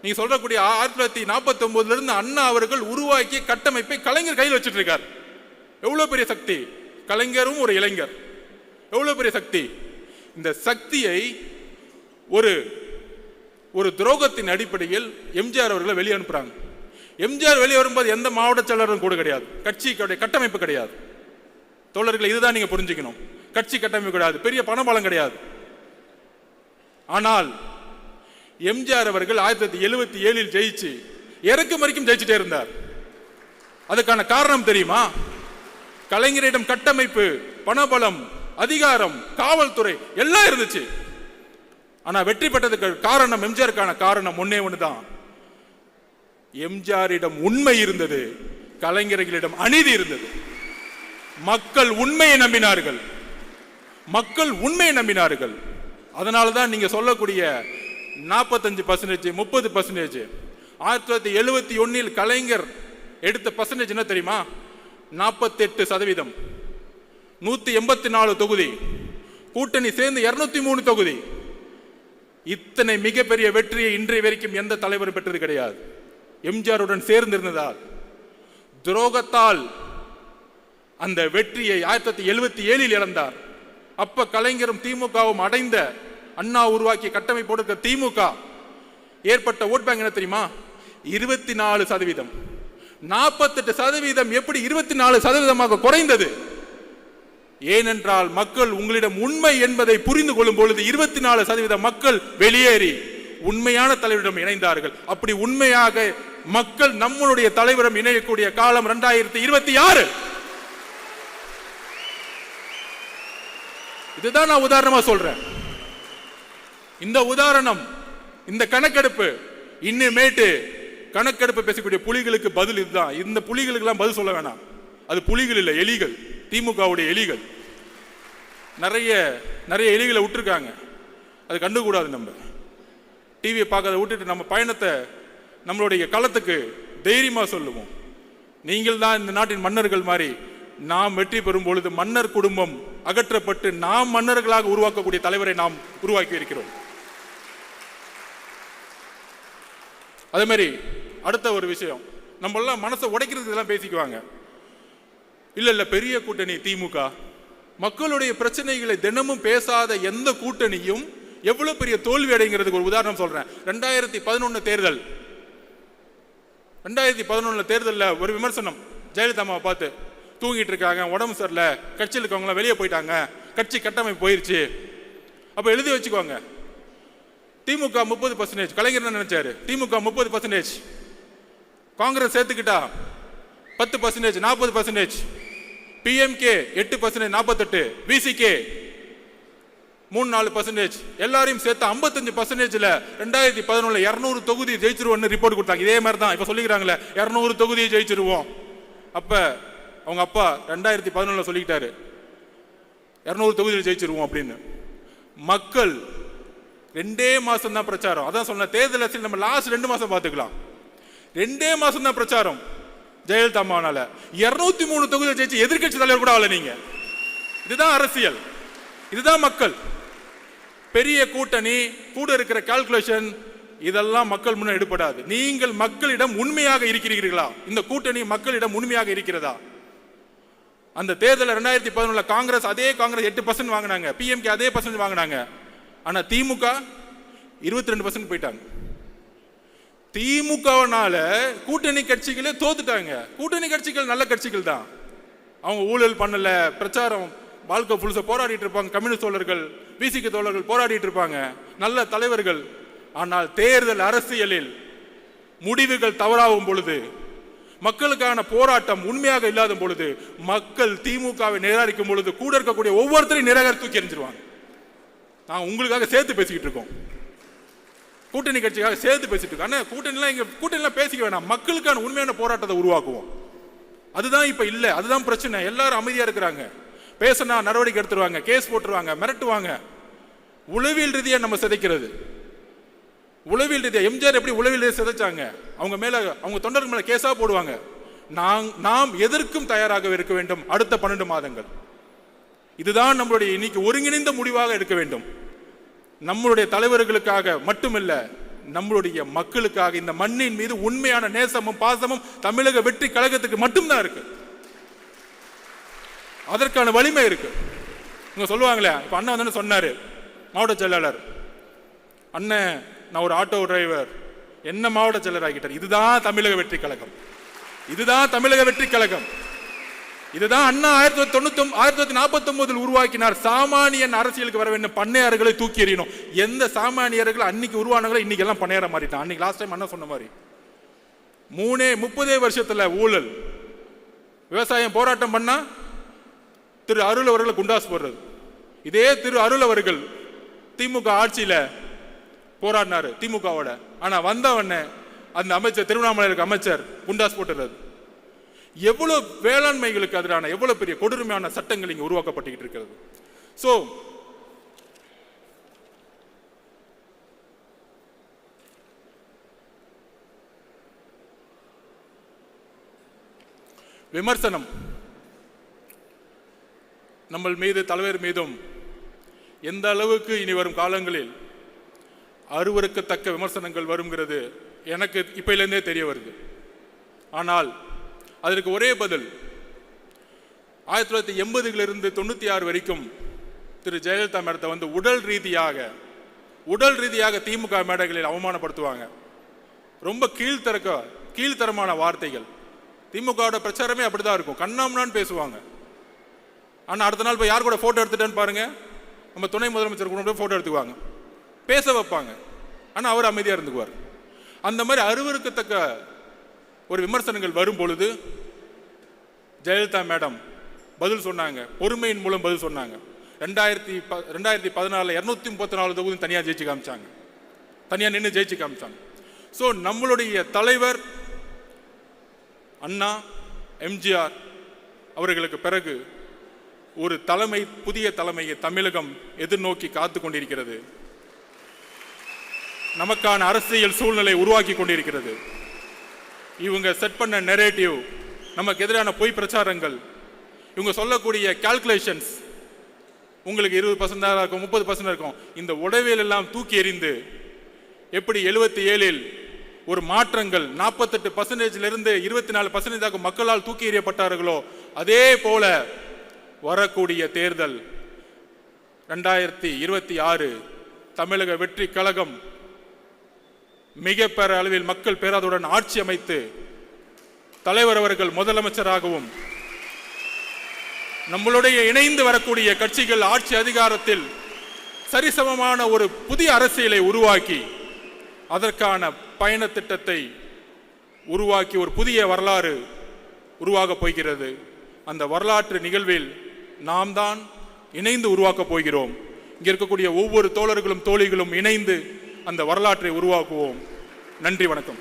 நீங்க சொல்லக்கூடிய 1949 இருந்து அண்ணா அவர்கள் உருவாக்கிய கட்டமைப்பை கலைஞர் கையில் வச்சுட்டு இருக்கார். எவ்வளவு பெரிய சக்தி! கலைஞரும் ஒரு இளைஞர், எவ்வளவு பெரிய சக்தி! இந்த சக்தியை ஒரு துரோகத்தின் அடிப்படையில் எம்ஜிஆர் அவர்களை வெளியே அனுப்புறாங்க. எம்ஜிஆர் வெளியே வரும்போது எந்த மாவட்ட செயலாளரும் கூட கிடையாது, கட்சியுடைய கட்டமைப்பு கிடையாது. தோழர்களை இதுதான் நீங்க புரிஞ்சுக்கணும். கட்சி கட்டமைப்பு கிடையாது, பெரிய பணபலம் கிடையாது. ஆனால் எம்ஜிஆர் அவர்கள் 1977 ஜெயிச்சு இறக்கும் வரைக்கும் ஜெயிச்சுட்டே இருந்தார். அதுக்கான காரணம் தெரியுமா? கலைஞரிடம் கட்டமைப்பு, பணபலம், அதிகாரம், காவல்துறை எல்லாம் இருந்துச்சு. ஆனா வெற்றி பெற்றதுக்கு காரணம், எம்ஜிஆருக்கான காரணம் ஒன்னே ஒண்ணுதான். எம்ஜிஆரிடம் உண்மை இருந்தது, கலைஞர்களிடம் அநீதி இருந்தது. மக்கள் உண்மையை நம்பினார்கள், மக்கள் உண்மையை நம்பினார்கள். அதனாலதான் நீங்க சொல்லக்கூடிய 45%, 30%. 1971 கலைஞர் எடுத்த பர்சன்டேஜ் என்ன தெரியுமா? 48%. 184 தொகுதி, கூட்டணி சேர்ந்து 203 தொகுதி. இத்தனை மிகப்பெரிய வெற்றியை இன்றைய வரைக்கும் எந்த தலைவர் பெற்றது கிடையாது. எம்ஜிஆருடன் சேர்ந்திருந்ததால், துரோகத்தால் அந்த வெற்றியை 1977 இழந்தார். அப்ப கலைஞரும் திமுகவும் அடைந்த, அண்ணா உருவாக்கிய கட்டமைப்போடு திமுக ஏற்பட்ட ஓட் பேங்க் என்ன தெரியுமா? 24%. 48% எப்படி 24% குறைந்தது? ஏனென்றால் மக்கள் உங்களிடம் உண்மை என்பதை புரிந்து கொள்ளும் பொழுது 24% மக்கள் வெளியேறி உண்மையான தலைவரிடம் இணைந்தார்கள். அப்படி உண்மையாக மக்கள் நம்மளுடைய தலைவரிடம் இணையக்கூடிய காலம் 2026. இதுதான் நான் உதாரணமா சொல்றேன். இந்த உதாரணம், இந்த கணக்கெடுப்பு, இன்னுமேட்டு கணக்கெடுப்பு பேசக்கூடிய புலிகளுக்கு பதில் இதுதான். இந்த புலிகளுக்கு எல்லாம் பதில் சொல்ல வேணாம். அது புலிகள் இல்லை, எலிகள், திமுகவுடைய எலிகள். நிறைய எலிகளை விட்டுருக்காங்க. அது கண்டுக்கூடாது. நம்ம டிவியை பார்க்கறத விட்டுட்டு நம்ம பயணத்தை நம்மளுடைய களத்துக்கு தைரியமா சொல்லுவோம். நீங்கள் தான் இந்த நாட்டின் மன்னர்கள் மாதிரி. நாம் வெற்றி பெறும் பொழுது மன்னர் குடும்பம் அகற்றப்பட்டு நாம் மன்னர்களாக உருவாக்கக்கூடிய தலைவரை நாம் உருவாக்கி இருக்கிறோம். அதே மாதிரி அடுத்த ஒரு விஷயம், நம்ம எல்லாம் மனசை உடைக்கிறதுக்கு எல்லாம் பேசிக்குவாங்க. இல்ல பெரிய கூட்டணி திமுக, மக்களுடைய பிரச்சனைகளை தினமும் பேசாத எந்த கூட்டணியும் எவ்வளவு பெரிய தோல்வி அடைங்கிறதுக்கு ஒரு உதாரணம் சொல்றேன். 2011 தேர்தல், 2011 தேர்தலில் ஒரு விமர்சனம் ஜெயலலிதா அம்மாவை பார்த்து, தூங்கிட்டு இருக்காங்க, உடம்பு சரியில்லை, கட்சியில் இருக்கவங்களாம் வெளியே போயிட்டாங்க, கட்சி கட்டமைப்பு போயிருச்சு. அப்ப எழுதி வச்சுக்கோங்க, திமுக 30%, கலைஞர் என்ன நினைச்சாரு? திமுக 30%, காங்கிரஸ் சேர்த்துக்கிட்டா 10%, 40%, பிஎம்கே 8%, 48%, விசிகே 3-4%, எல்லாரையும் சேர்த்து 55%. 2011 200 தொகுதி ஜெயிச்சிருவோம்னு ரிப்போர்ட் கொடுத்தாங்க. இதே மாதிரி தான் இப்ப சொல்லிக்கிறாங்களே, 200 தொகுதியை ஜெயிச்சிருவோம். அப்ப அவங்க அப்பா 2011 சொல்லிக்கிட்டாரு 200 தொகுதியில் ஜெயிச்சிருவோம் அப்படின்னு. மக்கள் 2 மாசம் தான் பிரச்சாரம். அதான் சொன்ன, தேர்தல் அரசியல் நம்ம லாஸ்ட் 2 மாசம் பார்த்துக்கலாம். 2 மாசம் தான் பிரச்சாரம். ஜெயலலிதா அம்மானால 203 தொகுதியில் ஜெயிச்சு எதிர்கட்சி தலைவர் கூட ஆகல நீங்க. இதுதான் அரசியல், இதுதான் மக்கள். பெரிய கூட்டணி, கூட இருக்கிற கால்குலேஷன், இதெல்லாம் மக்கள் முன்ன எடுபடாது. நீங்கள் மக்களிடம் உண்மையாக இருக்கிறீர்களா? இந்த கூட்டணி மக்களிடம் உண்மையாக இருக்கிறதா? அந்த தேர்தல் 2011 காங்கிரஸ், அதே காங்கிரஸ் 8% வாங்கினாங்க, பிஎம்கே அதே % வாங்கினாங்க. ஆனா திமுக 22% போயிட்டாங்க. திமுகனால கூட்டணி கட்சிகளே தோத்துட்டாங்க. கூட்டணி கட்சிகள் நல்ல கட்சிகள் தான். அவங்க ஊழல் பண்ணல, பிரச்சாரம் வாழ்க்கை புதுசா போராடிட்டு இருப்பாங்க. கம்யூனிஸ்ட் தோழர்கள், பிசிகே தோழர்கள் போராடிட்டு இருப்பாங்க, நல்ல தலைவர்கள். ஆனால் தேர்தல் அரசியலில் முடிவுகள் தவறாகும் பொழுது, மக்களுக்கான போராட்டம் உண்மையாக இல்லாத பொழுது, மக்கள் திமுகவை நிராகரிக்கும் பொழுது கூட இருக்கக்கூடிய ஒவ்வொருத்தரையும் நிராகரித்து தூக்கி எறிஞ்சிருவாங்க. நான் உங்களுக்காக சேர்த்து பேசிக்கிட்டு இருக்கோம், கூட்டணி கட்சிக்காக சேர்த்து பேசிட்டு இருக்கோம். ஆனால் கூட்டணிலாம் பேசிக்க வேணாம், மக்களுக்கான உண்மையான போராட்டத்தை உருவாக்குவோம். அதுதான் இப்ப இல்ல, அதுதான் பிரச்சனை. எல்லாரும் அமைதியா இருக்கிறாங்க, பேசினா நடவடிக்கை எடுத்துருவாங்க, கேஸ் போட்டுருவாங்க, மிரட்டுவாங்க. உளவியல் ரீதியா நம்ம சிதைக்கிறது. உளவியல் ரீதியா எம்ஜிஆர் எப்படி உளவியல் ரீதியா சிதைச்சாங்க? அவங்க மேல, அவங்க தொண்டர்கள் மேல கேஸா போடுவாங்க. நாம் எதற்கும் தயாராக இருக்க வேண்டும். அடுத்த 12 மாதங்கள் இதுதான் நம்மளுடைய இன்னைக்கு ஒருங்கிணைந்த முடிவாக எடுக்க வேண்டும். நம்மளுடைய தலைவர்களுக்காக மட்டுமல்ல, நம்மளுடைய மக்களுக்காக. இந்த மண்ணின் மீது உண்மையான நேசமும் பாசமும் தமிழக வெற்றி கழகத்துக்கு மட்டும்தான் இருக்கு. அதற்கான வலிமை இருக்கு. இவங்க சொல்லுவாங்களே, இப்ப அண்ணன் வந்து சொன்னாரு, மாவட்ட செயலாளர் அண்ணன், நான் ஒரு ஆட்டோ டிரைவர், என்ன மாவட்ட செயலர் ஆகிட்டார். இதுதான் தமிழக வெற்றி கழகம், இதுதான் தமிழக வெற்றி கழகம். இதுதான் அண்ணா 1949 உருவாக்கினார். சாமானியன் அரசியலுக்கு வர வேண்டும், பண்ணையார்களை தூக்கி எறியணும். எந்த சாமானியர்கள் அன்னைக்கு உருவானவங்களை இன்னைக்கு எல்லாம் பண்ணையார மாறிட்டான். அன்னைக்கு லாஸ்ட் டைம் அண்ணா சொன்ன மாதிரி 30 வருஷத்துல ஊழல், விவசாயம் போராட்டம் பண்ணா திரு அருள் அவர்களை குண்டாஸ் போடுறது. இதே திரு அருள் அவர்கள் திமுக ஆட்சியில போராடினாரு திமுகவோட. ஆனா வந்தவன அந்த அமைச்சர், திருவண்ணாமலை அமைச்சர் குண்டாஸ் போட்டுறது. எவ்வளவு வேளாண்மைகளுக்கு எதிரான எவ்வளவு பெரிய கொடுமையான சட்டங்கள் இங்க உருவாக்கப்பட்டு இருக்கிறது. சோ விமர்சனம் நம்ம மீது, தலைவர் மீதும் எந்த அளவுக்கு இனி வரும் காலங்களில் அருவருக்கத்தக்க விமர்சனங்கள் வருங்கிறது எனக்கு இப்போலேருந்தே தெரிய வருது. ஆனால் அதற்கு ஒரே பதில் 1980களிலிருந்து 96 வரைக்கும் திரு ஜெயலலிதா மேடத்தை வந்து உடல் ரீதியாக திமுக மேடைகளில் அவமானப்படுத்துவாங்க. ரொம்ப கீழ்த்தரமான வார்த்தைகள். திமுகவோட பிரச்சாரமே அப்படிதான் இருக்கும். கண்ணாமண்ணான்னு பேசுவாங்க. ஆனால் அடுத்த நாள் போய் யார் கூட ஃபோட்டோ எடுத்துட்டேன்னு பாருங்க, நம்ம துணை முதலமைச்சர் கூட ஃபோட்டோ எடுத்துக்குவாங்க, பேச வைப்பாங்க. ஆனால் அவர் அமைதியாக இருந்துக்குவார். அந்த மாதிரி அருவருக்கத்தக்க ஒரு விமர்சனங்கள் வரும் பொழுது ஜெயலலிதா மேடம் பதில் சொன்னாங்க, பொறுமையின் மூலம் பதில் சொன்னாங்க. 2014 234 தொகுதி தனியாக ஜெயிச்சு காமிச்சாங்க, தனியாக நின்று ஜெயிச்சு காமிச்சாங்க. ஸோ நம்மளுடைய தலைவர் அண்ணா எம்ஜிஆர் அவர்களுக்கு பிறகு ஒரு புதிய தலைமையை தமிழகம் எதிர்நோக்கி காத்து கொண்டிருக்கிறது. நமக்கான அரசியல் சூழ்நிலை உருவாக்கி கொண்டிருக்கிறது. இவங்க செட் பண்ண நெரேட்டிவ், நமக்கு எதிரான பொய் பிரச்சாரங்கள், இவங்க சொல்லக்கூடிய கால்குலேஷன்ஸ், உங்களுக்கு 20% இருக்கும், 30% இருக்கும், இந்த உடவியல் எல்லாம் தூக்கி எறிந்து எப்படி 77இல் ஒரு மாற்றங்கள் 48%லிருந்து 24% மக்களால் தூக்கி எறியப்பட்டார்களோ அதே போல வரக்கூடிய தேர்தல் 2026 தமிழக வெற்றி கழகம் மிக பெற அளவில் மக்கள் பேராதுடன் ஆட்சி அமைத்து தலைவர் அவர்கள் முதலமைச்சராகவும் நம்மளுடைய இணைந்து வரக்கூடிய கட்சிகள் ஆட்சி அதிகாரத்தில் சரிசமமான ஒரு புதிய அரசியலை உருவாக்கி அதற்கான பயண திட்டத்தை உருவாக்கி ஒரு புதிய வரலாறு உருவாக போகிறது. அந்த வரலாற்று நிகழ்வில் நாம் தான் இணைந்து உருவாக்க போகிறோம். இங்கே இருக்கக்கூடிய ஒவ்வொரு தோழர்களும் தோழிகளும் இணைந்து அந்த வரலாற்றை உருவாக்குவோம். நன்றி, வணக்கம்.